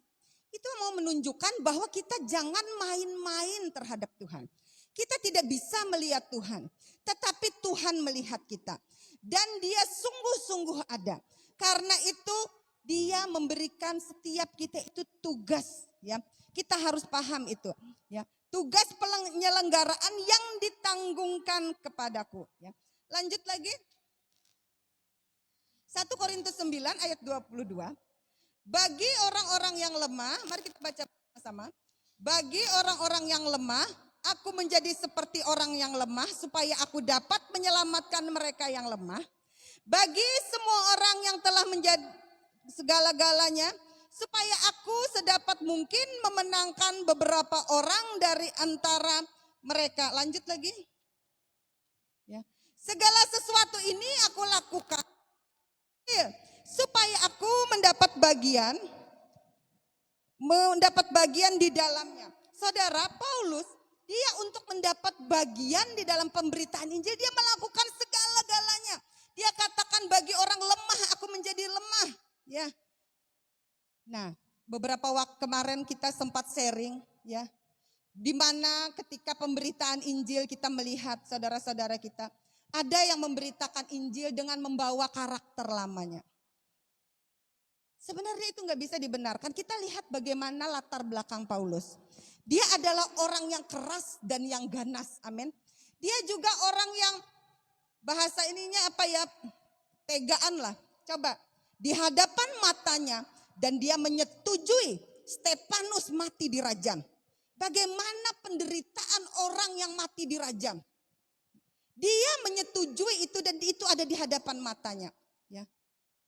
[SPEAKER 3] Itu mau menunjukkan bahwa kita jangan main-main terhadap Tuhan. Kita tidak bisa melihat Tuhan, tetapi Tuhan melihat kita. Dan dia sungguh-sungguh ada. Karena itu dia memberikan setiap kita itu tugas. Ya, kita harus paham itu. Ya, tugas penyelenggaraan yang ditanggungkan kepadaku. Ya. Lanjut lagi. 1 Korintus 9 ayat 22. Bagi orang-orang yang lemah, mari kita baca bersama. Bagi orang-orang yang lemah, aku menjadi seperti orang yang lemah supaya aku dapat menyelamatkan mereka yang lemah. Bagi semua orang yang telah menjadi segala-galanya, supaya aku sedapat mungkin memenangkan beberapa orang dari antara mereka. Lanjut lagi. Ya. Segala sesuatu ini aku lakukan supaya aku mendapat bagian di dalamnya. Saudara, Paulus, dia untuk mendapat bagian di dalam pemberitaan Injil, dia melakukan segala-galanya. Dia katakan bagi orang lemah, aku menjadi lemah. Ya. Nah, beberapa waktu kemarin kita sempat sharing, ya, di mana ketika pemberitaan Injil kita melihat saudara-saudara kita, ada yang memberitakan Injil dengan membawa karakter lamanya. Sebenarnya itu nggak bisa dibenarkan. Kita lihat bagaimana latar belakang Paulus. Dia adalah orang yang keras dan yang ganas, amin. Dia juga orang yang bahasa ininya apa ya, tegaan lah. Coba, di hadapan matanya dan dia menyetujui Stefanus mati dirajam. Bagaimana penderitaan orang yang mati dirajam? Dia menyetujui itu dan itu ada di hadapan matanya. Ya.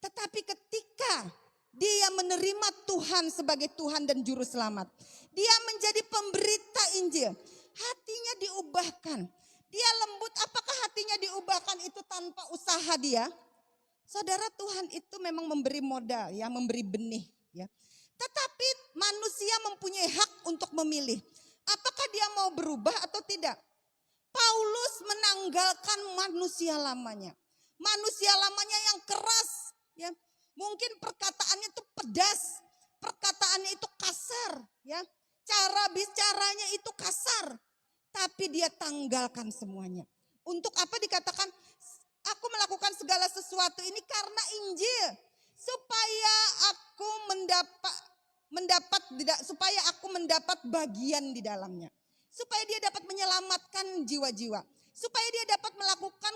[SPEAKER 3] Tetapi ketika dia menerima Tuhan sebagai Tuhan dan Juru Selamat, dia menjadi pemberita Injil, hatinya diubahkan. Dia lembut, apakah hatinya diubahkan itu tanpa usaha dia? Saudara, Tuhan itu memang memberi modal, ya, memberi benih. Ya. Tetapi manusia mempunyai hak untuk memilih. Apakah dia mau berubah atau tidak? Paulus menanggalkan manusia lamanya. Manusia lamanya yang keras. Ya. Mungkin perkataannya itu pedas. Perkataannya itu kasar. Ya. Cara bicaranya itu kasar. Tapi dia tanggalkan semuanya. Untuk apa dikatakan, aku melakukan segala sesuatu ini karena Injil. Supaya aku mendapat bagian di dalamnya. Supaya dia dapat menyelamatkan jiwa-jiwa. Supaya dia dapat melakukan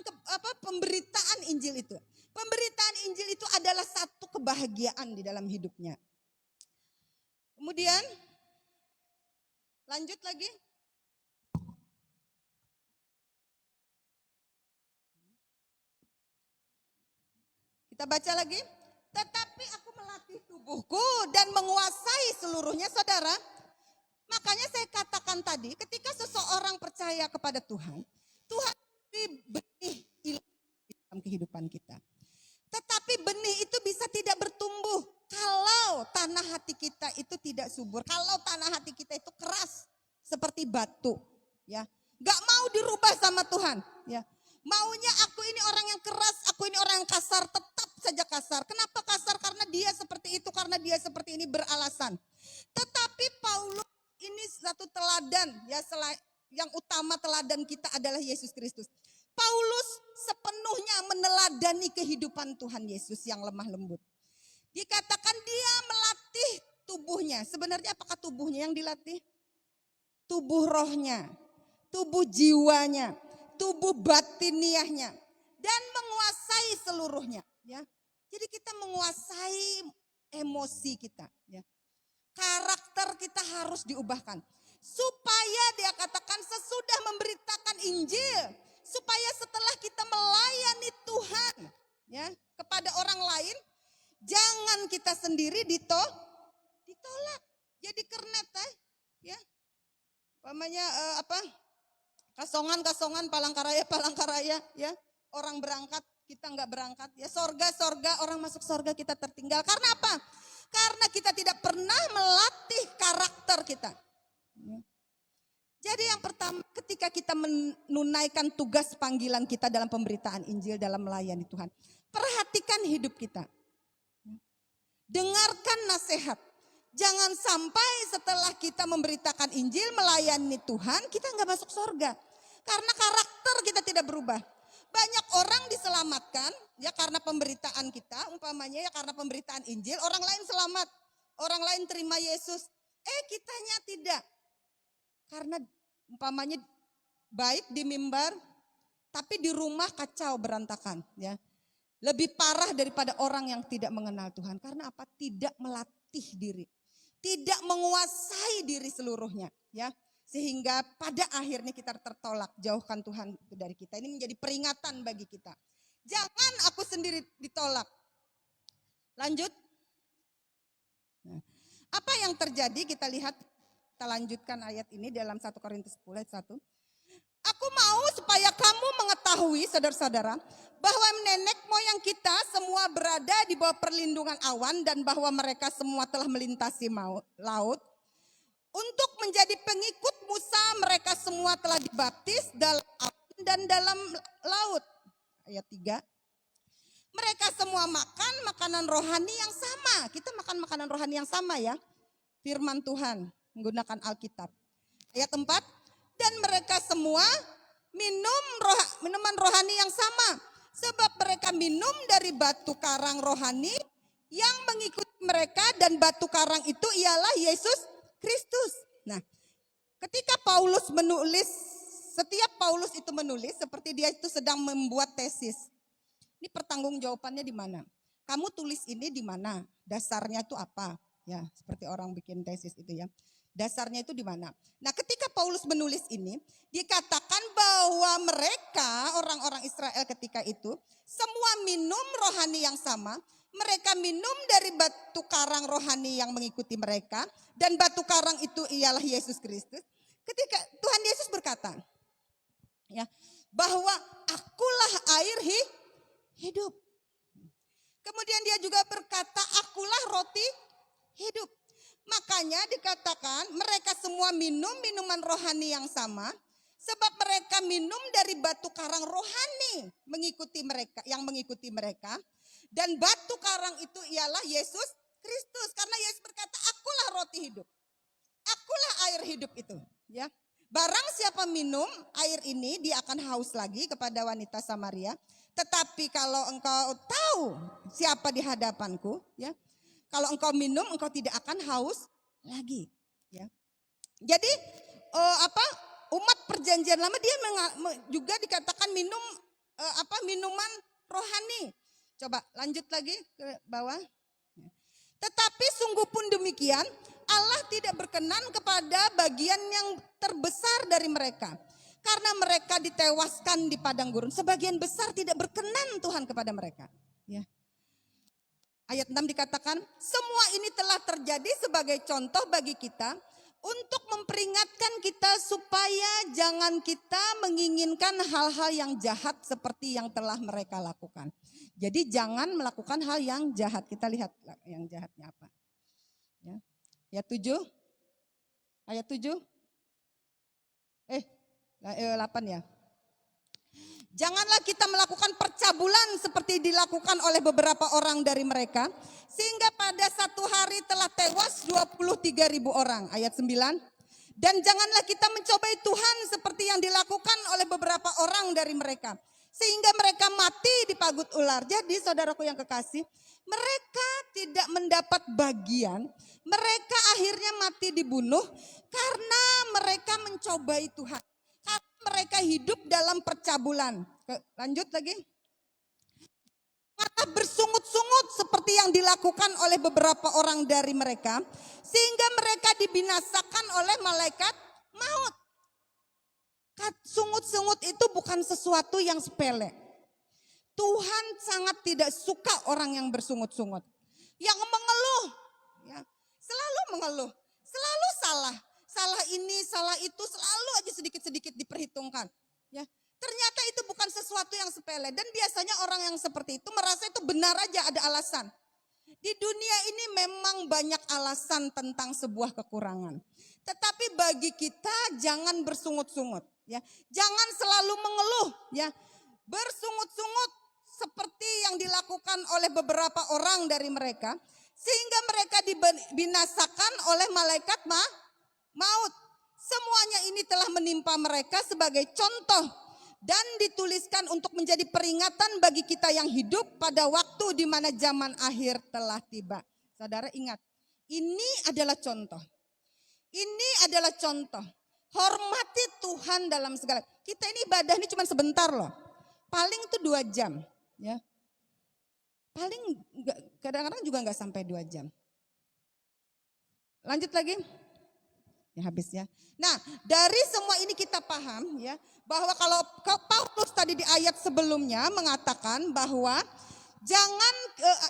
[SPEAKER 3] pemberitaan Injil itu. Pemberitaan Injil itu adalah satu kebahagiaan di dalam hidupnya. Kemudian lanjut lagi. Kita baca lagi. Tetapi aku melatih tubuhku dan menguasai seluruhnya, saudara. Makanya saya katakan tadi, ketika seseorang percaya kepada Tuhan, Tuhan beri benih ilahi dalam kehidupan kita. Tetapi benih itu bisa tidak bertumbuh kalau tanah hati kita itu tidak subur, kalau tanah hati kita itu keras seperti batu, ya, nggak mau dirubah sama Tuhan, ya. Maunya aku ini orang yang keras, aku ini orang yang kasar, tetap saja kasar. Kenapa kasar? Karena dia seperti itu, karena dia seperti ini, beralasan. Tetapi Paulus ini satu teladan, ya, yang utama teladan kita adalah Yesus Kristus. Paulus sepenuhnya meneladani kehidupan Tuhan Yesus yang lemah lembut. Dikatakan dia melatih tubuhnya. Sebenarnya apakah tubuhnya yang dilatih? Tubuh rohnya, tubuh jiwanya, tubuh batiniahnya, dan menguasai seluruhnya. Ya, jadi kita menguasai emosi kita. Ya. Karakter kita harus diubahkan. Supaya dia katakan sesudah memberitakan Injil. Supaya setelah kita melayani Tuhan, ya, kepada orang lain, jangan kita sendiri ditolak. Jadi kerneta, ya. Umpamanya kasongan, palangkaraya, ya. Orang berangkat, kita enggak berangkat, ya. Sorga, orang masuk sorga, kita tertinggal. Karena apa? Karena kita tidak pernah melatih karakter kita. Jadi yang pertama, ketika kita menunaikan tugas panggilan kita dalam pemberitaan Injil, dalam melayani Tuhan, perhatikan hidup kita. Dengarkan nasihat. Jangan sampai setelah kita memberitakan Injil, melayani Tuhan, kita enggak masuk sorga. Karena karakter kita tidak berubah. Banyak orang diselamatkan, ya, karena pemberitaan kita, umpamanya ya karena pemberitaan Injil, orang lain selamat, orang lain terima Yesus. Kitanya tidak. Karena umpamanya baik di mimbar, tapi di rumah kacau berantakan, ya. Lebih parah daripada orang yang tidak mengenal Tuhan. Karena apa? Tidak melatih diri. Tidak menguasai diri seluruhnya, ya. Sehingga pada akhirnya kita tertolak, jauhkan Tuhan itu dari kita. Ini menjadi peringatan bagi kita. Jangan aku sendiri ditolak. Lanjut. Nah, apa yang terjadi? Kita lihat, kita lanjutkan ayat ini dalam 1 Korintus 10 ayat 1. Aku mau supaya kamu mengetahui, saudara-saudara, bahwa nenek moyang kita semua berada di bawah perlindungan awan dan bahwa mereka semua telah melintasi laut. Untuk menjadi pengikut Musa, mereka semua telah dibaptis dalam awan dan dalam laut. Ayat 3. Mereka semua makan makanan rohani yang sama. Kita makan makanan rohani yang sama, ya. Firman Tuhan menggunakan Alkitab. Ayat 4. Dan mereka semua minum minuman rohani yang sama. Sebab mereka minum dari batu karang rohani yang mengikuti mereka, dan batu karang itu ialah Yesus Kristus. Nah, ketika Paulus menulis setiap Paulus itu menulis seperti dia itu sedang membuat tesis. Ini pertanggungjawabannya di mana? Kamu tulis ini di mana? Dasarnya itu apa? Ya, seperti orang bikin tesis itu ya. Dasarnya itu di mana? Nah, ketika Paulus menulis ini, dikatakan bahwa mereka, orang-orang Israel ketika itu, semua minum rohani yang sama. Mereka minum dari batu karang rohani yang mengikuti mereka. Dan batu karang itu ialah Yesus Kristus. Ketika Tuhan Yesus berkata, ya, bahwa akulah air hidup. Kemudian dia juga berkata, akulah roti hidup. Makanya dikatakan mereka semua minum minuman rohani yang sama. Sebab mereka minum dari batu karang rohani yang mengikuti mereka. Dan batu karang itu ialah Yesus Kristus. Karena Yesus berkata, akulah roti hidup. Akulah air hidup itu. Ya. Barang siapa minum air ini, dia akan haus lagi kepada wanita Samaria. Tetapi kalau engkau tahu siapa di hadapanku, ya, kalau engkau minum, engkau tidak akan haus lagi. Ya. Jadi umat perjanjian lama dia juga dikatakan minum minuman rohani. Coba lanjut lagi ke bawah. Tetapi sungguh pun demikian, Allah tidak berkenan kepada bagian yang terbesar dari mereka. Karena mereka ditewaskan di padang gurun. Sebagian besar tidak berkenan Tuhan kepada mereka. Ya. Ayat 6 dikatakan, semua ini telah terjadi sebagai contoh bagi kita untuk memperingatkan kita supaya jangan kita menginginkan hal-hal yang jahat seperti yang telah mereka lakukan. Jadi jangan melakukan hal yang jahat. Kita lihat yang jahatnya apa. Ya. Ayat 7. Ayat 7. 8 ya. Janganlah kita melakukan percabulan seperti dilakukan oleh beberapa orang dari mereka. Sehingga pada satu hari telah tewas 23.000 orang. Ayat 9. Dan janganlah kita mencobai Tuhan seperti yang dilakukan oleh beberapa orang dari mereka. Sehingga mereka mati di pagut ular. Jadi saudaraku yang kekasih, mereka tidak mendapat bagian. Mereka akhirnya mati dibunuh karena mereka mencobai Tuhan. Karena mereka hidup dalam percabulan. Lanjut lagi. Malah bersungut-sungut seperti yang dilakukan oleh beberapa orang dari mereka. Sehingga mereka dibinasakan oleh malaikat maut. Sungut-sungut itu bukan sesuatu yang sepele. Tuhan sangat tidak suka orang yang bersungut-sungut. Yang mengeluh. Ya, selalu mengeluh. Selalu salah. Salah ini, salah itu, selalu aja sedikit-sedikit diperhitungkan. Ya, ternyata itu bukan sesuatu yang sepele. Dan biasanya orang yang seperti itu merasa itu benar aja, ada alasan. Di dunia ini memang banyak alasan tentang sebuah kekurangan. Tetapi bagi kita jangan bersungut-sungut. Ya, jangan selalu mengeluh. Ya, bersungut-sungut seperti yang dilakukan oleh beberapa orang dari mereka. Sehingga mereka dibinasakan oleh malaikat maut. Semuanya ini telah menimpa mereka sebagai contoh dan dituliskan untuk menjadi peringatan bagi kita yang hidup pada waktu di mana zaman akhir telah tiba. Saudara ingat, ini adalah contoh. Ini adalah contoh. Hormati Tuhan dalam segala. Kita ini ibadah ini cuma sebentar loh. Paling itu 2 jam. Ya. Paling kadang-kadang juga nggak sampai 2 jam. Lanjut lagi. Ya habis ya. Nah, dari semua ini kita paham ya bahwa kalau Paulus tadi di ayat sebelumnya mengatakan bahwa jangan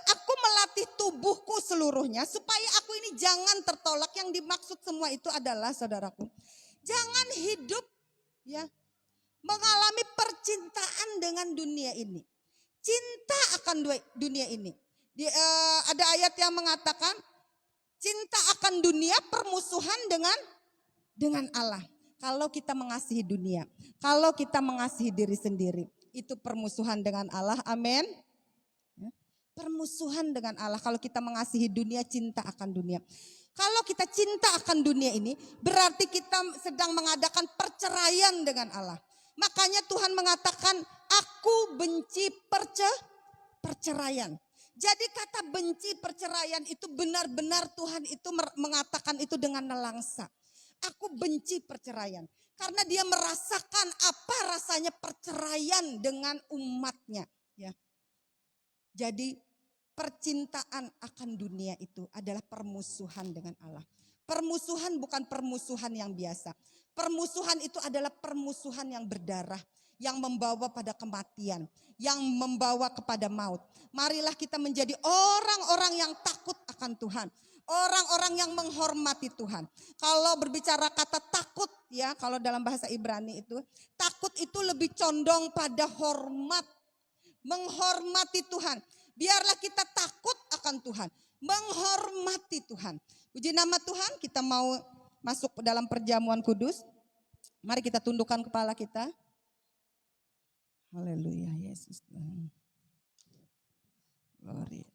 [SPEAKER 3] aku melatih tubuhku seluruhnya supaya aku ini jangan tertolak. Yang dimaksud semua itu adalah saudaraku, jangan hidup ya mengalami percintaan dengan dunia ini. Cinta akan dunia ini. Ada ayat yang mengatakan cinta akan dunia permusuhan dengan Allah. Kalau kita mengasihi dunia, kalau kita mengasihi diri sendiri, itu permusuhan dengan Allah. Amin. Ya, permusuhan dengan Allah. Kalau kita mengasihi dunia, cinta akan dunia. Kalau kita cinta akan dunia ini, berarti kita sedang mengadakan perceraian dengan Allah. Makanya Tuhan mengatakan, aku benci perceraian. Jadi kata benci perceraian itu benar-benar Tuhan itu mengatakan itu dengan nelangsa. Aku benci perceraian. Karena dia merasakan apa rasanya perceraian dengan umatnya. Ya. Jadi percintaan akan dunia itu adalah permusuhan dengan Allah. Permusuhan bukan permusuhan yang biasa. Permusuhan itu adalah permusuhan yang berdarah. Yang membawa pada kematian, yang membawa kepada maut. Marilah kita menjadi orang-orang yang takut akan Tuhan. Orang-orang yang menghormati Tuhan. Kalau berbicara kata takut ya, kalau dalam bahasa Ibrani itu, takut itu lebih condong pada hormat. Menghormati Tuhan. Biarlah kita takut akan Tuhan. Menghormati Tuhan. Puji nama Tuhan, kita mau masuk dalam perjamuan kudus. Mari kita tundukkan kepala kita. Haleluya Yesus. Glory.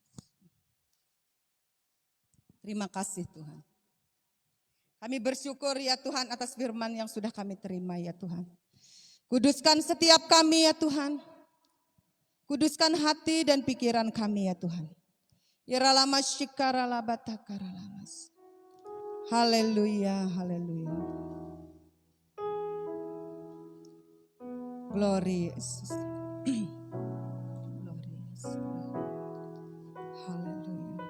[SPEAKER 3] Terima kasih Tuhan. Kami bersyukur ya Tuhan atas firman yang sudah kami terima ya Tuhan. Kuduskan setiap kami ya Tuhan. Kuduskan hati dan pikiran kami ya Tuhan. Iralamas shikaralabatakaralas. Haleluya, haleluya. Glory Yesus. Glory Yesus. Haleluya.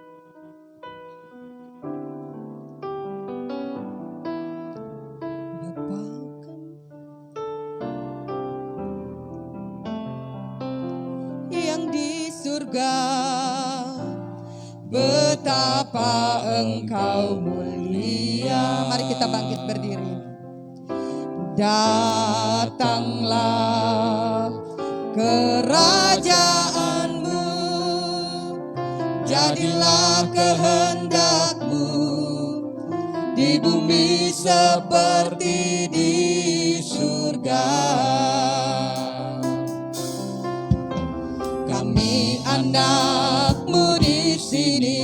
[SPEAKER 3] Bapa yang di surga, betapa Engkau mulia. Mari kita bangkit berdiri. Datanglah kerajaanmu, jadilah kehendak-Mu di bumi seperti di surga. Kami anak-Mu di sini,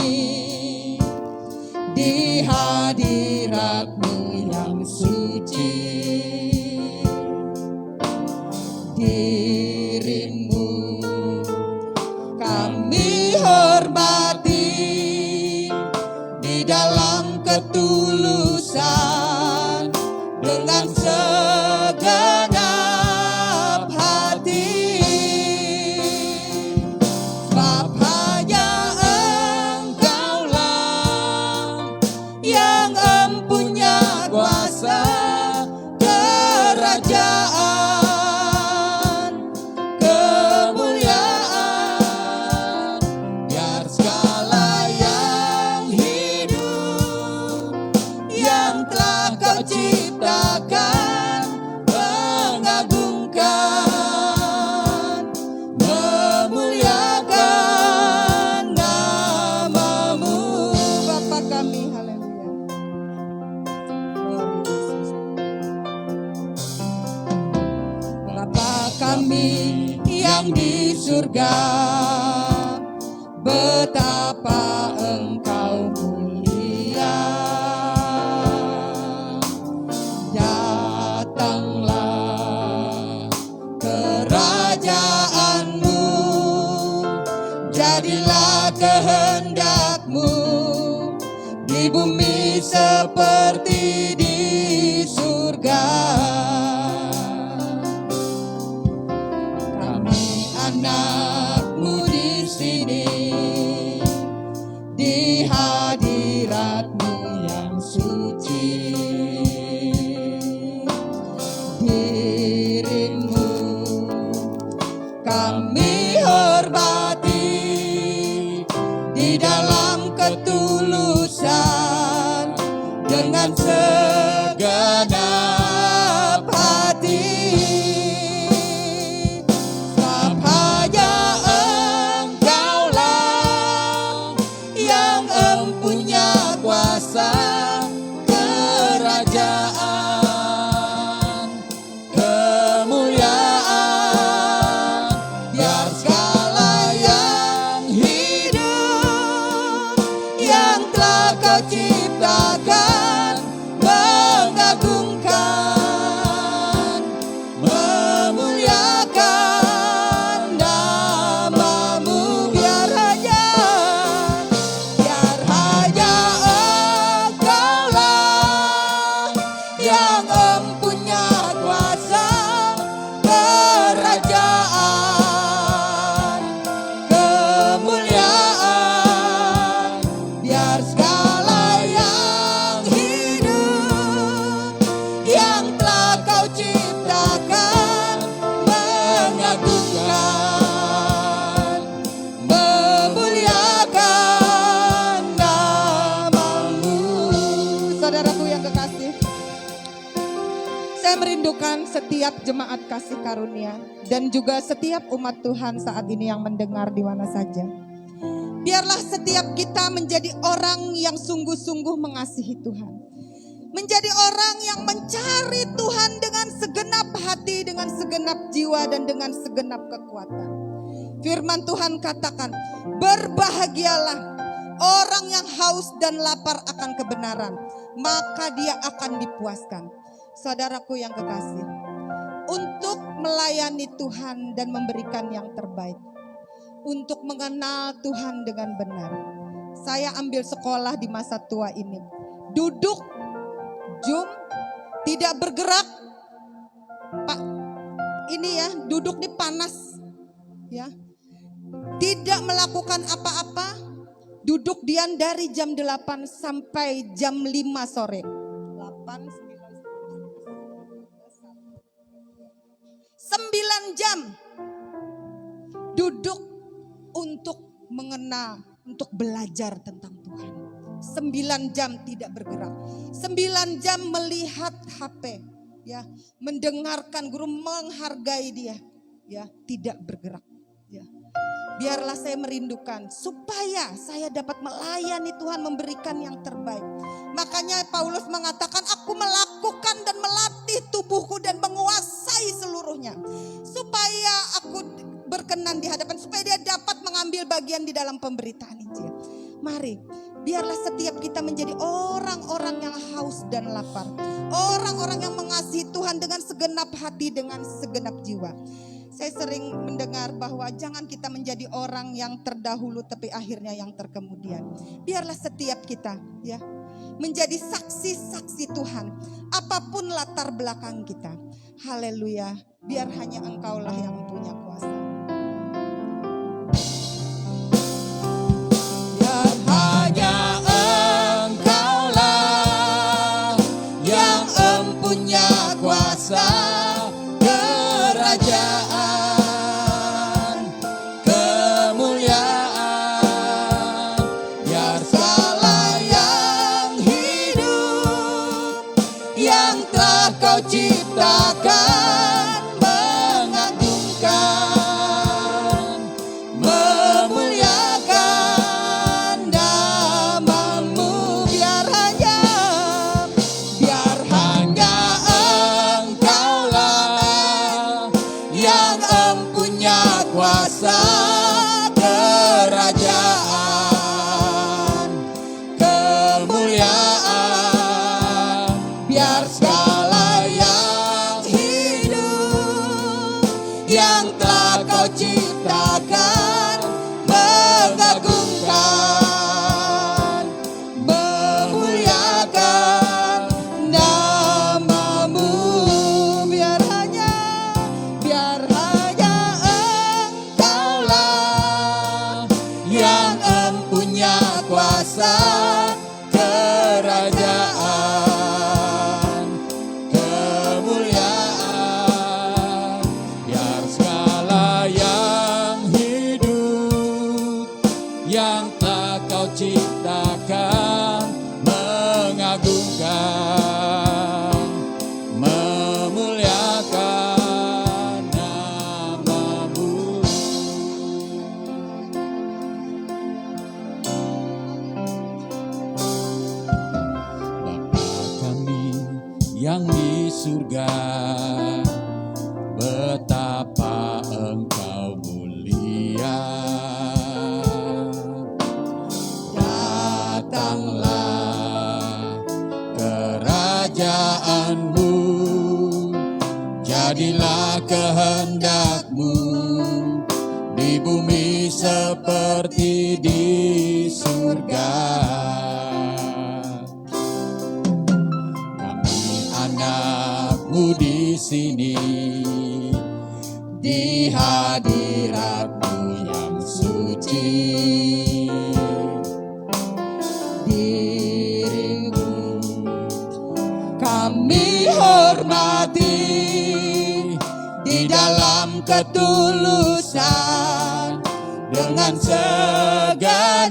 [SPEAKER 3] di hadirat-Mu yang suci. Dirimu kami hormati di dalam ketulusan dengan segenap hati. Sebab hanya Engkaulah yang empunya kuasa kerajaan. Di surga, betapa Engkau mulia. Datanglah kerajaan-Mu, jadilah kehendak-Mu di bumi seperti di surga. Anak-Mu di sini, di hadirat-Mu yang suci. Dirimu kami hormati di dalam ketulusan dengan Saya merindukan setiap jemaat kasih karunia dan juga setiap umat Tuhan saat ini yang mendengar di mana saja. Biarlah setiap kita menjadi orang yang sungguh-sungguh mengasihi Tuhan. Menjadi orang yang mencari Tuhan dengan segenap hati, dengan segenap jiwa, dan dengan segenap kekuatan. Firman Tuhan katakan, berbahagialah orang yang haus dan lapar akan kebenaran, maka dia akan dipuaskan. Saudaraku yang kekasih, untuk melayani Tuhan dan memberikan yang terbaik, untuk mengenal Tuhan dengan benar, saya ambil sekolah di masa tua ini. Duduk, jum, tidak bergerak. Pak, ini ya, duduk nih panas, ya. Tidak melakukan apa-apa, duduk diam dari jam 8 sampai jam 5 sore. 8, 9 jam duduk untuk mengenal, untuk belajar tentang Tuhan. 9 jam tidak bergerak. 9 jam melihat HP, ya, mendengarkan guru, menghargai dia, ya, tidak bergerak, ya. Biarlah saya merindukan supaya saya dapat melayani Tuhan, memberikan yang terbaik. Makanya Paulus mengatakan, aku melakukan dan melatih tubuhku dan menguasai seluruhnya. Supaya aku berkenan di hadapan, supaya dia dapat mengambil bagian di dalam pemberitaan Injil. Mari, biarlah setiap kita menjadi orang-orang yang haus dan lapar. Orang-orang yang mengasihi Tuhan dengan segenap hati, dengan segenap jiwa. Saya sering mendengar bahwa jangan kita menjadi orang yang terdahulu tapi akhirnya yang terkemudian. Biarlah setiap kita, ya, menjadi saksi-saksi Tuhan apapun latar belakang kita. Haleluya, biar hanya Engkaulah yang punya kuasa.
[SPEAKER 1] Biar hanya Engkaulah yang empunya kuasa, kerajaan, kemuliaan. Biar segala yang hidup, yang telah Kau ciptakan, mengagungkan, memuliakan nama-Mu. Biar hanya Engkaulah yang empunya kuasa, kerajaan, kemuliaan. Biar segala yang hidup, yang telah Kau ciptakan, mengagungkan, memuliakan nama-Mu. Biar hanya Engkaulah yang empunya kuasa, kerajaan, kemuliaan. Biar segala yang hidup, yang telah Kau ciptakan, mengagungkan, memuliakan nama-Mu. Bapa kami yang di surga, betapa Engkau mulia. Datanglah kerajaan-Mu, jadilah kehendak-Mu di bumi seperti di surga. Kami anak-Mu di sini, di hadirat-Mu yang suci. Diri-Mu kami hormati di dalam ketulusan, dengan segenap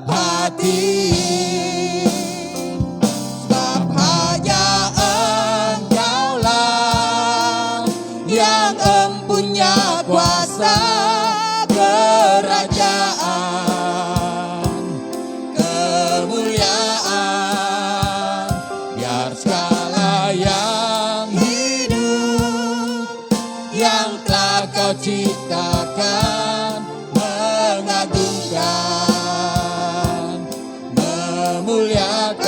[SPEAKER 1] hati. Sebab hanya ciptakan, mengagungkan, memuliakan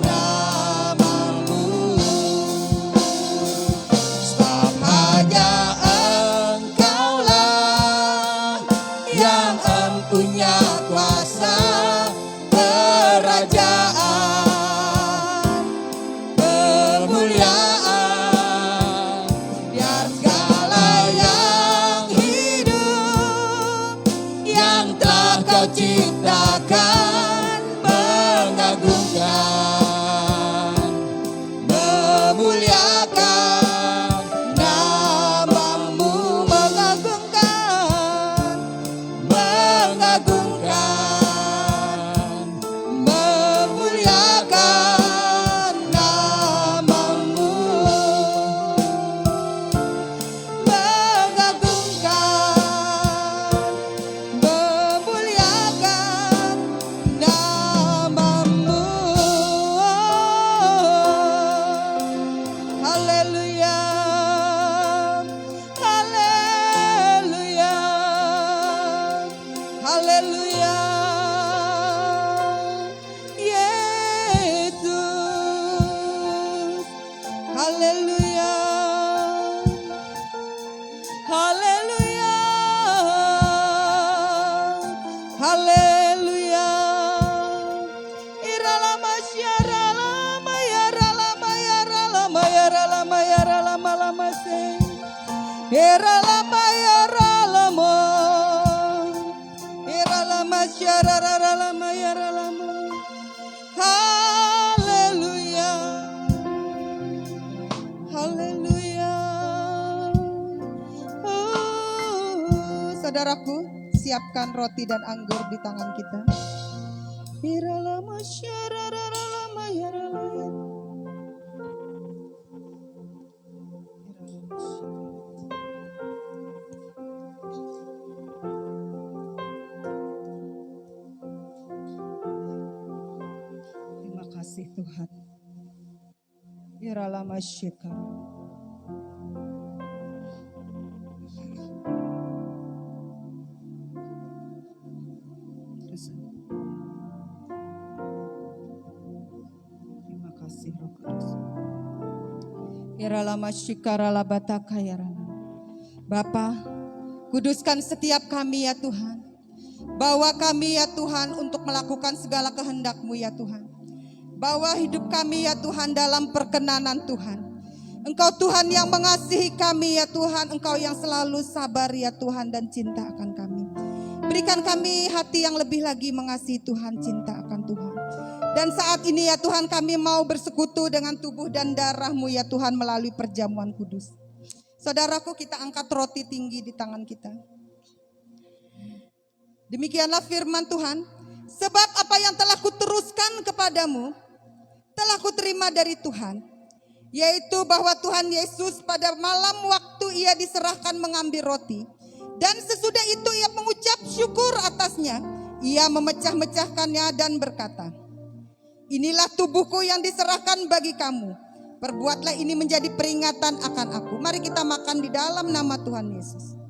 [SPEAKER 1] nama-Mu. Sebab hanya Engkaulah yang empunya kuasa kerajaan, kemuliaan, biar segala yang hidup yang telah Kau ciptakan mengagungkan, memuliakan nama-Mu, mengagungkan, mengagungkan, memuliakan nama-Mu, mengagungkan, memuliakan nama-Mu. Haleluya, haleluya, haleluya, Yesus, haleluya, haleluya, haleluya. Iralama syaralama yaralama yaralama yaralama yaralama lama se. Iralama yaralama. Iralama syararalama yaralama. Haleluya. Haleluya. Saudaraku, siapkan roti dan anggur di tangan kita. Iralama syararalama yaralama. Terima kasih Tuhan. Iralama syikar. Terima kasih Roh Kudus. Iralama syikarala bataka yarana. Bapa, kuduskan setiap kami ya Tuhan. Bawa kami ya Tuhan untuk melakukan segala kehendak-Mu ya Tuhan. Bawa hidup kami ya Tuhan dalam perkenanan Tuhan. Engkau Tuhan yang mengasihi kami ya Tuhan. Engkau yang selalu sabar ya Tuhan dan cinta akan kami. Berikan kami hati yang lebih lagi mengasihi Tuhan, cinta akan Tuhan. Dan saat ini ya Tuhan, kami mau bersekutu dengan tubuh dan darah-Mu ya Tuhan melalui perjamuan kudus. Saudaraku, kita angkat roti tinggi di tangan kita. Demikianlah firman Tuhan. Sebab apa yang telah kuteruskan kepadamu, telah kuterima dari Tuhan. Yaitu bahwa Tuhan Yesus pada malam waktu Ia diserahkan mengambil roti. Dan sesudah itu Ia mengucap syukur atasnya. Ia memecah-mecahkannya dan berkata, inilah tubuhku yang diserahkan bagi kamu. Perbuatlah ini menjadi peringatan akan aku. Mari kita makan di dalam nama Tuhan Yesus.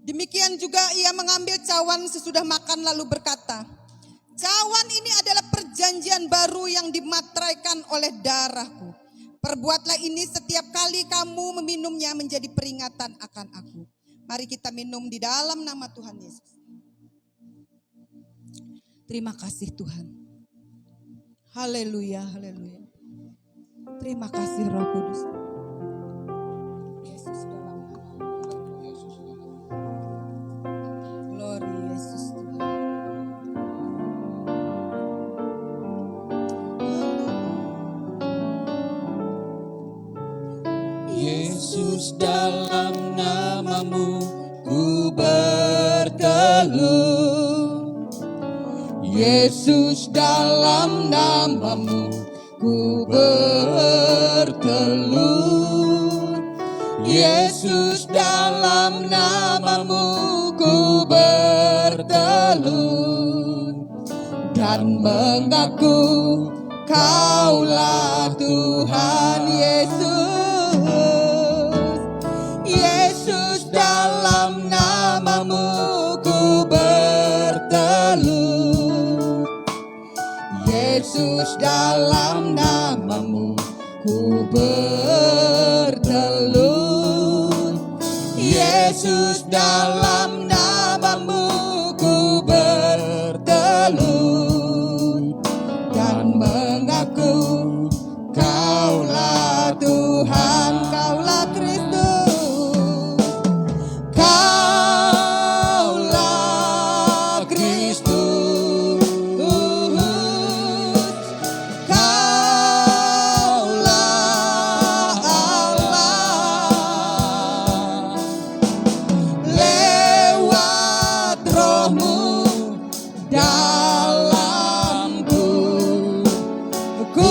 [SPEAKER 1] Demikian juga Ia mengambil cawan sesudah makan lalu berkata, cawan ini adalah perjanjian baru yang dimateraikan oleh darahku. Perbuatlah ini setiap kali kamu meminumnya menjadi peringatan akan aku. Mari kita minum di dalam nama Tuhan Yesus. Terima kasih Tuhan. Haleluya, haleluya. Terima kasih Roh Kudus. Yesus dalam nama. Glory Yesus Tuhan.
[SPEAKER 4] Yesus dalam nama-Mu ku berteduh.
[SPEAKER 3] Yesus, dalam namamu ku bertelur. Yesus, dalam namamu ku bertelur dan mengaku Kaulah Tuhan. Yesus, Yesus, dalam namamu ku bertelur. Yesus, dalam namamu ku bertelur. Yesus, dalam namamu ku bertelur dan mengaku Kaulah Tuhan, Kaulah Kristus, Kaulah Kristus, Kaulah Allah. Lewat Roh-Mu dalamku, ku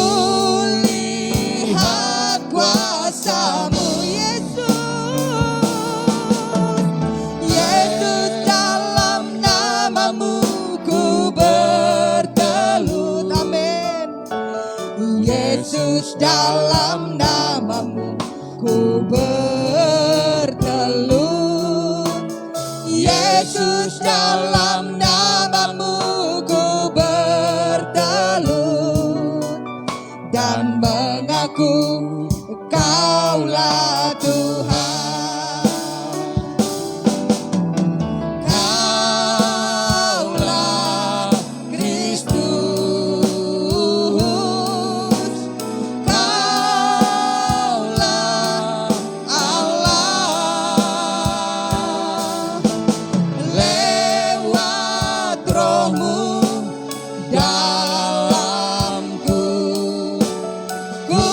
[SPEAKER 3] lihat kuasa-Mu. Yesus, Yesus, dalam namamu ku bertelut. Amin. Yesus, dalam namamu ku bertelut. Yesus, dalam namamu ku bertelut dan mengaku Kaulah Tuhan. Kaulah Kristus, Kaulah Allah. Lewat Roh-Mu dalamku, ku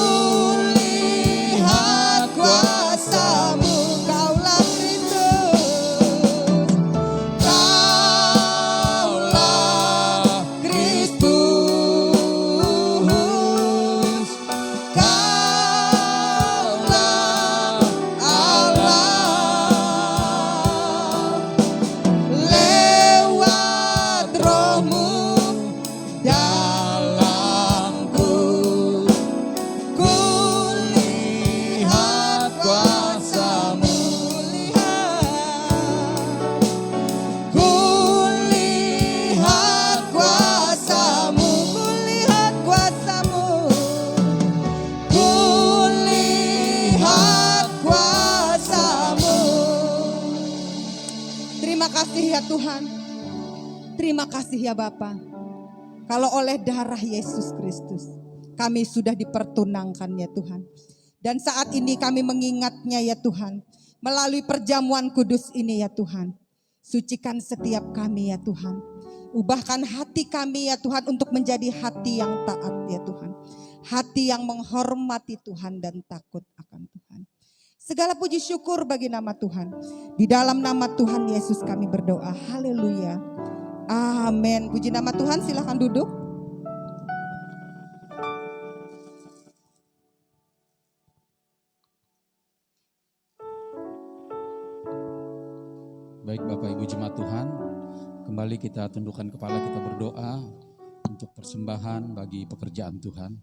[SPEAKER 3] lihat kuasa-Mu. Kaulah Kristus, Kaulah Kristus, Kaulah Allah. Lewat Roh-Mu dalamku, ku lihat kuasa-Mu. Ku lihat kuasa-Mu, ku lihat kuasa-Mu, ku lihat kuasa-Mu. Terima kasih ya Tuhan. Terima kasih ya Bapa. Kalau oleh darah Yesus Kristus kami sudah dipertunangkan ya Tuhan. Dan saat ini kami mengingatnya ya Tuhan. Melalui perjamuan kudus ini ya Tuhan. Sucikan setiap kami ya Tuhan. Ubahkan hati kami ya Tuhan untuk menjadi hati yang taat ya Tuhan. Hati yang menghormati Tuhan dan takut akan Tuhan. Segala puji syukur bagi nama Tuhan. Di dalam nama Tuhan Yesus kami berdoa. Haleluya. Amin. Puji nama Tuhan, silakan duduk.
[SPEAKER 1] Baik Bapak Ibu Jemaat Tuhan, kembali kita tundukkan kepala, kita berdoa untuk persembahan bagi pekerjaan Tuhan.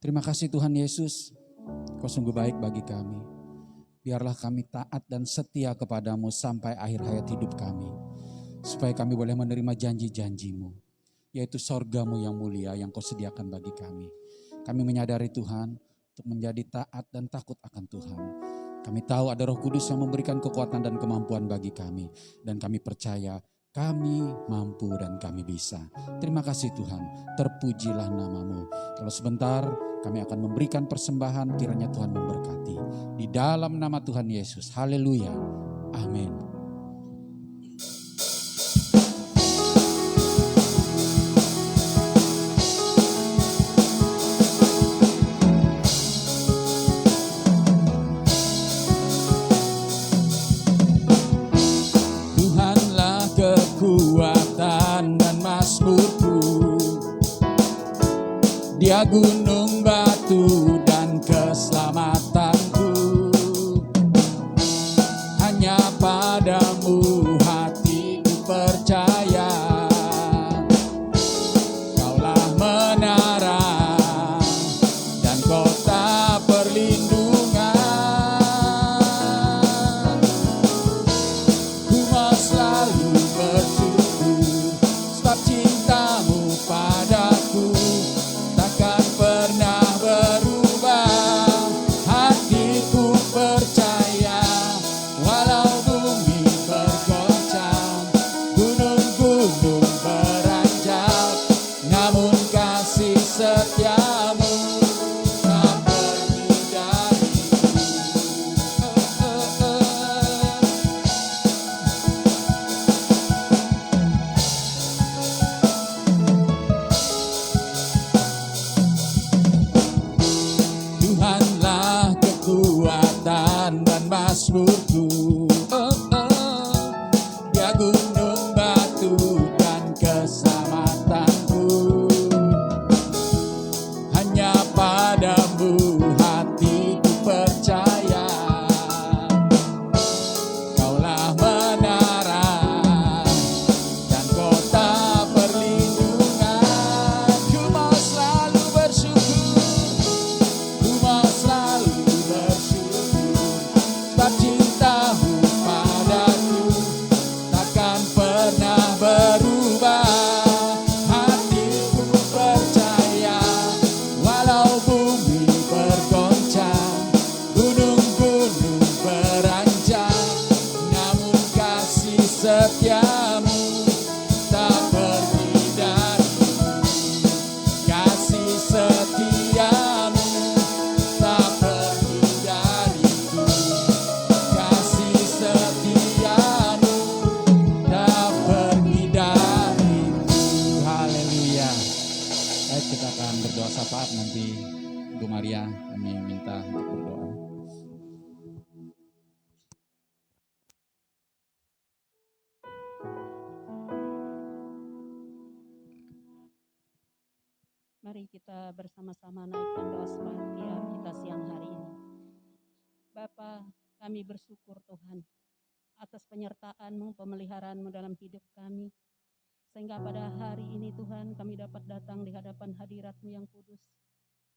[SPEAKER 1] Terima kasih Tuhan Yesus, Kau sungguh baik bagi kami. Biarlah kami taat dan setia kepadamu sampai akhir hayat hidup kami. Supaya kami boleh menerima janji-janji-Mu, yaitu sorga-Mu yang mulia yang Kau sediakan bagi kami. Kami menyadari Tuhan untuk menjadi taat dan takut akan Tuhan. Kami tahu ada Roh Kudus yang memberikan kekuatan dan kemampuan bagi kami. Dan kami percaya kami mampu dan kami bisa. Terima kasih Tuhan, terpujilah nama-Mu. Kalau sebentar kami akan memberikan persembahan, kiranya Tuhan memberkati. Di dalam nama Tuhan Yesus, haleluya, amin.
[SPEAKER 4] Tuhanlah kekuatan dan dia gunung batu dan keselamatanku. Hanya padamu hatiku percaya, Kaulah menara dan kota perlindungan. Ku mau selalu bersyukur sebab cintamu padaku takkan pernah berubah. Hatiku percaya walau bumi bergoncang, gunung-gunung beranjak, namun kasih setiamu tak pergi dariku. Tuhanlah kekuatan dan mazmurku. Dia gunung batu dan keselamatanku. Hanya padamu hatiku percaya, Kaulah menara dan kota perlindungan. Ku mau selalu bersyukur, ku mau selalu bersyukur sebab cintamu padaku takkan pernah berubah. Hatiku percaya walau bumi bergoncang, gunung-gunung beranjak, namun kasih setiamu tak pergi dariku. Kasih setiamu tak pergi dariku. Kasih setiamu tak pergi dariku. Haleluya.
[SPEAKER 1] Baik, kita akan berdoa syafaat nanti. Bu Maria, kami minta untuk berdoa.
[SPEAKER 2] Mari kita bersama-sama naikkan doa sepatia kita siang hari ini. Bapa, kami bersyukur Tuhan atas penyertaan-Mu, pemeliharaan-Mu dalam hidup kami. Sehingga pada hari ini Tuhan kami dapat datang di hadapan hadirat-Mu yang kudus.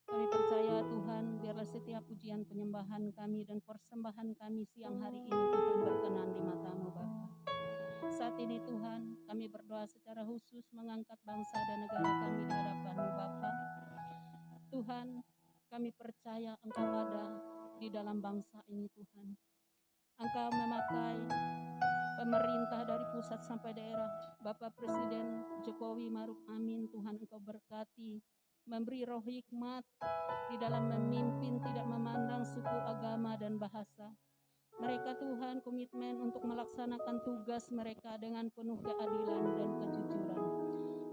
[SPEAKER 2] Kami percaya Tuhan, biarlah setiap pujian penyembahan kami dan persembahan kami siang hari ini Tuhan berkenan di mata-Mu Bapa. Saat ini Tuhan, kami berdoa secara khusus mengangkat bangsa dan negara kami di hadapan-Mu Bapa. Tuhan, kami percaya Engkau ada di dalam bangsa ini Tuhan. Engkau memakai pemerintah dari pusat sampai daerah. Bapak Presiden Jokowi Maruf Amin, Tuhan Engkau berkati, memberi roh hikmat di dalam memimpin, tidak memandang suku, agama, dan bahasa. Mereka Tuhan komitmen untuk melaksanakan tugas mereka dengan penuh keadilan dan kejujuran.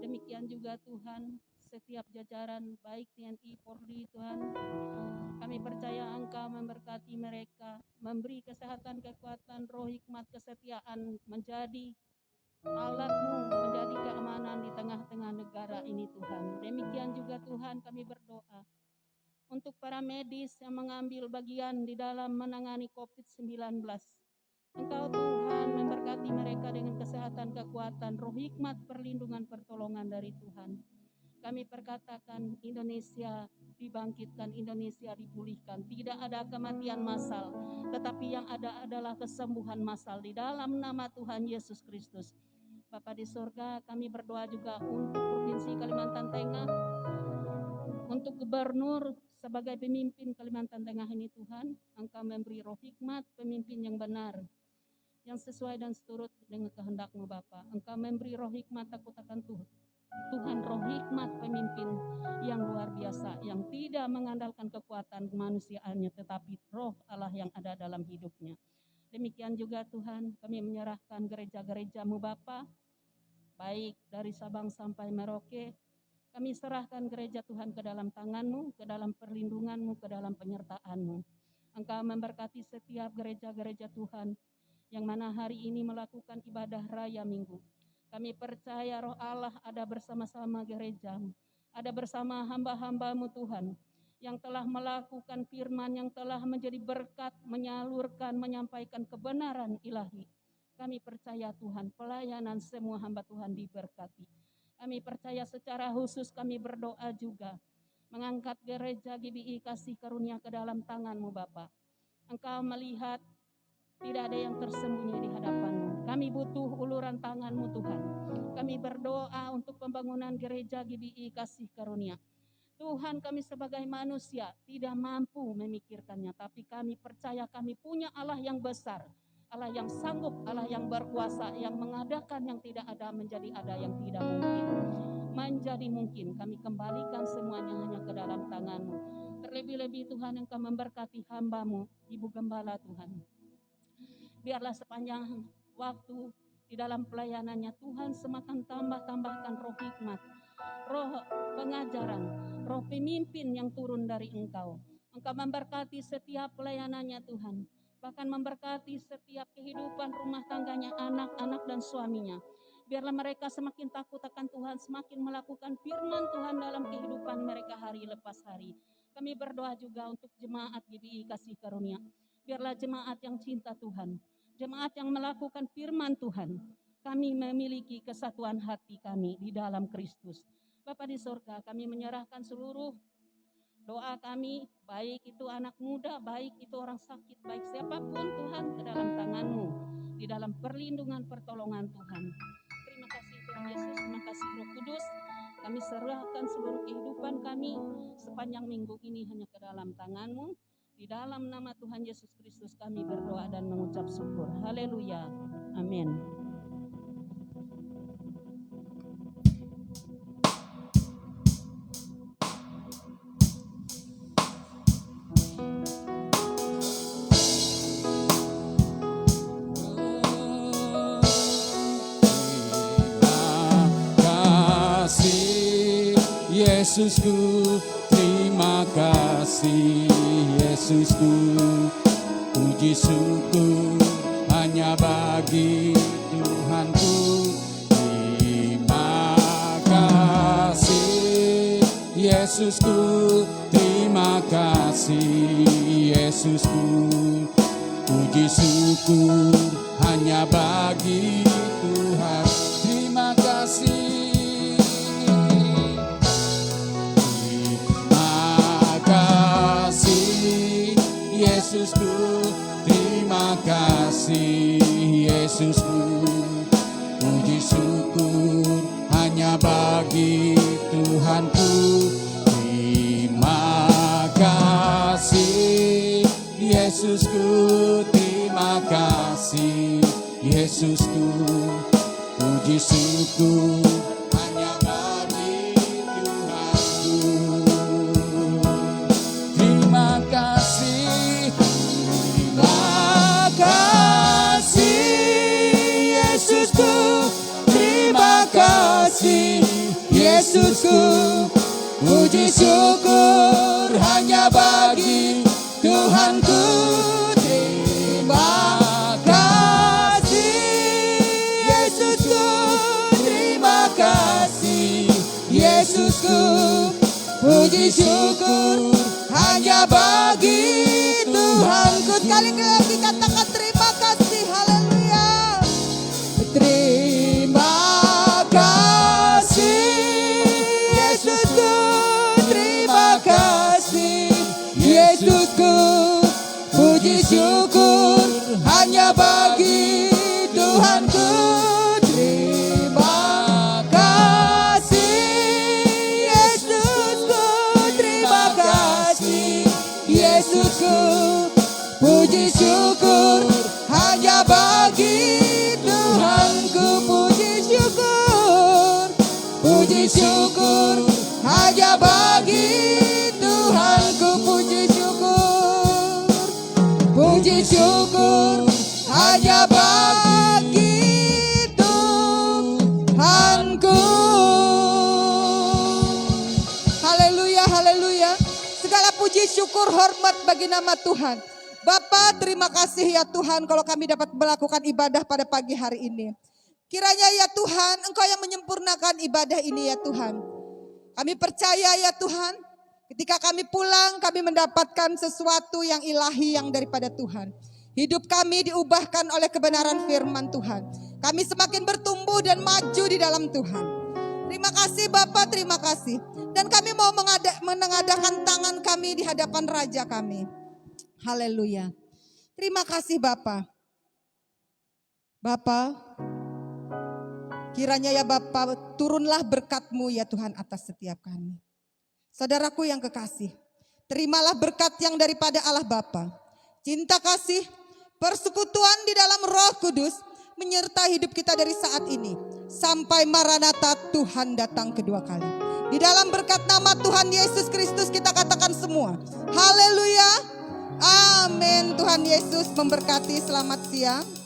[SPEAKER 2] Demikian juga Tuhan, setiap jajaran baik TNI, Polri Tuhan, kami percaya Engkau memberkati mereka, memberi kesehatan, kekuatan, roh hikmat, kesetiaan menjadi alat-Mu, menjadi keamanan di tengah-tengah negara ini Tuhan. Demikian juga Tuhan kami berdoa untuk para medis yang mengambil bagian di dalam menangani COVID-19. Engkau Tuhan memberkati mereka dengan kesehatan, kekuatan, roh hikmat, perlindungan, pertolongan dari Tuhan. Kami perkatakan Indonesia dibangkitkan, Indonesia dipulihkan. Tidak ada kematian massal, tetapi yang ada adalah kesembuhan massal di dalam nama Tuhan Yesus Kristus. Bapa di surga, kami berdoa juga untuk Provinsi Kalimantan Tengah, untuk gubernur sebagai pemimpin Kalimantan Tengah ini Tuhan. Engkau memberi roh hikmat, pemimpin yang benar, yang sesuai dan seturut dengan kehendak-Mu Bapa. Engkau memberi roh hikmat, takut akan Tuhan, roh hikmat, pemimpin yang luar biasa, yang tidak mengandalkan kekuatan kemanusiaannya, tetapi roh Allah yang ada dalam hidupnya. Demikian juga Tuhan, kami menyerahkan gereja-gereja-Mu Bapa, baik dari Sabang sampai Merauke. Kami serahkan gereja Tuhan ke dalam tangan-Mu, ke dalam perlindungan-Mu, ke dalam penyertaan-Mu. Engkau memberkati setiap gereja-gereja Tuhan yang mana hari ini melakukan ibadah raya minggu. Kami percaya roh Allah ada bersama-sama gereja.
[SPEAKER 5] ada bersama hamba-hamba-Mu Tuhan, yang telah melakukan firman, yang telah menjadi berkat, menyalurkan, menyampaikan kebenaran ilahi. Kami percaya Tuhan, pelayanan semua hamba Tuhan diberkati. Kami percaya secara khusus kami berdoa juga, mengangkat gereja GBI Kasih Karunia ke dalam tangan-Mu Bapa. Engkau melihat tidak ada yang tersembunyi di hadapan-Mu. Kami butuh uluran tangan-Mu Tuhan. Kami berdoa untuk pembangunan gereja GBI Kasih Karunia. Tuhan, kami sebagai manusia tidak mampu memikirkannya, tapi kami percaya kami punya Allah yang besar, Allah yang sanggup, Allah yang berkuasa, yang mengadakan yang tidak ada menjadi ada, yang tidak mungkin menjadi mungkin. Kami kembalikan semuanya hanya ke dalam tangan-Mu. Terlebih-lebih Tuhan, Engkau memberkati hamba-Mu, Ibu Gembala Tuhan. Biarlah sepanjang waktu di dalam pelayanannya Tuhan semakin tambahkan roh hikmat, roh pengajaran, roh pemimpin yang turun dari Engkau. Engkau memberkati setiap pelayanannya Tuhan, bahkan memberkati setiap kehidupan rumah tangganya, anak-anak dan suaminya. Biarlah mereka semakin takut akan Tuhan, semakin melakukan firman Tuhan dalam kehidupan mereka hari lepas hari. Kami berdoa juga untuk jemaat GBI Kasih Karunia. Biarlah jemaat yang cinta Tuhan, jemaat yang melakukan firman Tuhan. Kami memiliki kesatuan hati kami di dalam Kristus. Bapa di surga, kami menyerahkan seluruh doa kami, baik itu anak muda, baik itu orang sakit, baik siapapun Tuhan, ke dalam tangan-Mu, di dalam perlindungan pertolongan Tuhan. Terima kasih Tuhan Yesus, terima kasih Roh Kudus. Kami serahkan seluruh kehidupan kami sepanjang minggu ini hanya ke dalam tangan-Mu. Di dalam nama Tuhan Yesus Kristus kami berdoa dan mengucap syukur. Haleluya. Amin.
[SPEAKER 4] Yesusku, terima kasih Yesusku. Puji syukur hanya bagi Tuhanku. Terima kasih Yesusku, terima kasih Yesusku. Puji syukur hanya bagi Tuhan. Terima kasih. Yesusku, terima kasih Yesusku. Puji syukur hanya bagi Tuhanku. Terima kasih Yesusku, terima kasih Yesusku. Puji syukur hanya bagi Tuhanku. Terima kasih, terima kasih Yesusku, terima kasih Yesusku. Puji syukur hanya bagi Tuhanku. Terima kasih Yesusku, terima kasih Yesusku. Puji syukur hanya bagi Tuhanku. Sekali lagi katakan terima kasih. Haleluya. Terima kasih Yesusku, terima kasih Yesusku. Puji syukur hanya bagi Tuhanku. Terima kasih Yesusku, terima kasih Yesusku. Puji syukur hanya bagi Tuhanku. Puji syukur hanya bagi Tuhanku. Puji syukur hanya bagi Tuhanku. Haleluya, haleluya. Segala puji syukur hormat bagi nama Tuhan. Bapa, terima kasih ya Tuhan kalau kami dapat melakukan ibadah pada pagi hari ini. Kiranya ya Tuhan, Engkau yang menyempurnakan ibadah ini ya Tuhan. Kami percaya ya Tuhan, ketika kami pulang kami mendapatkan sesuatu yang ilahi yang daripada Tuhan. Hidup kami diubahkan oleh kebenaran firman Tuhan. Kami semakin bertumbuh dan maju di dalam Tuhan. Terima kasih Bapak, terima kasih. Dan kami mau menengadakan tangan kami di hadapan Raja kami. Haleluya. Terima kasih Bapak. Bapak, kiranya ya Bapak turunlah berkat-Mu ya Tuhan atas setiap kami. Saudaraku yang kekasih, terimalah berkat yang daripada Allah Bapa, cinta kasih, persekutuan di dalam Roh Kudus menyertai hidup kita dari saat ini sampai Maranatha Tuhan datang kedua kali. Di dalam berkat nama Tuhan Yesus Kristus kita katakan semua, haleluya, amin. Tuhan Yesus memberkati, selamat siang.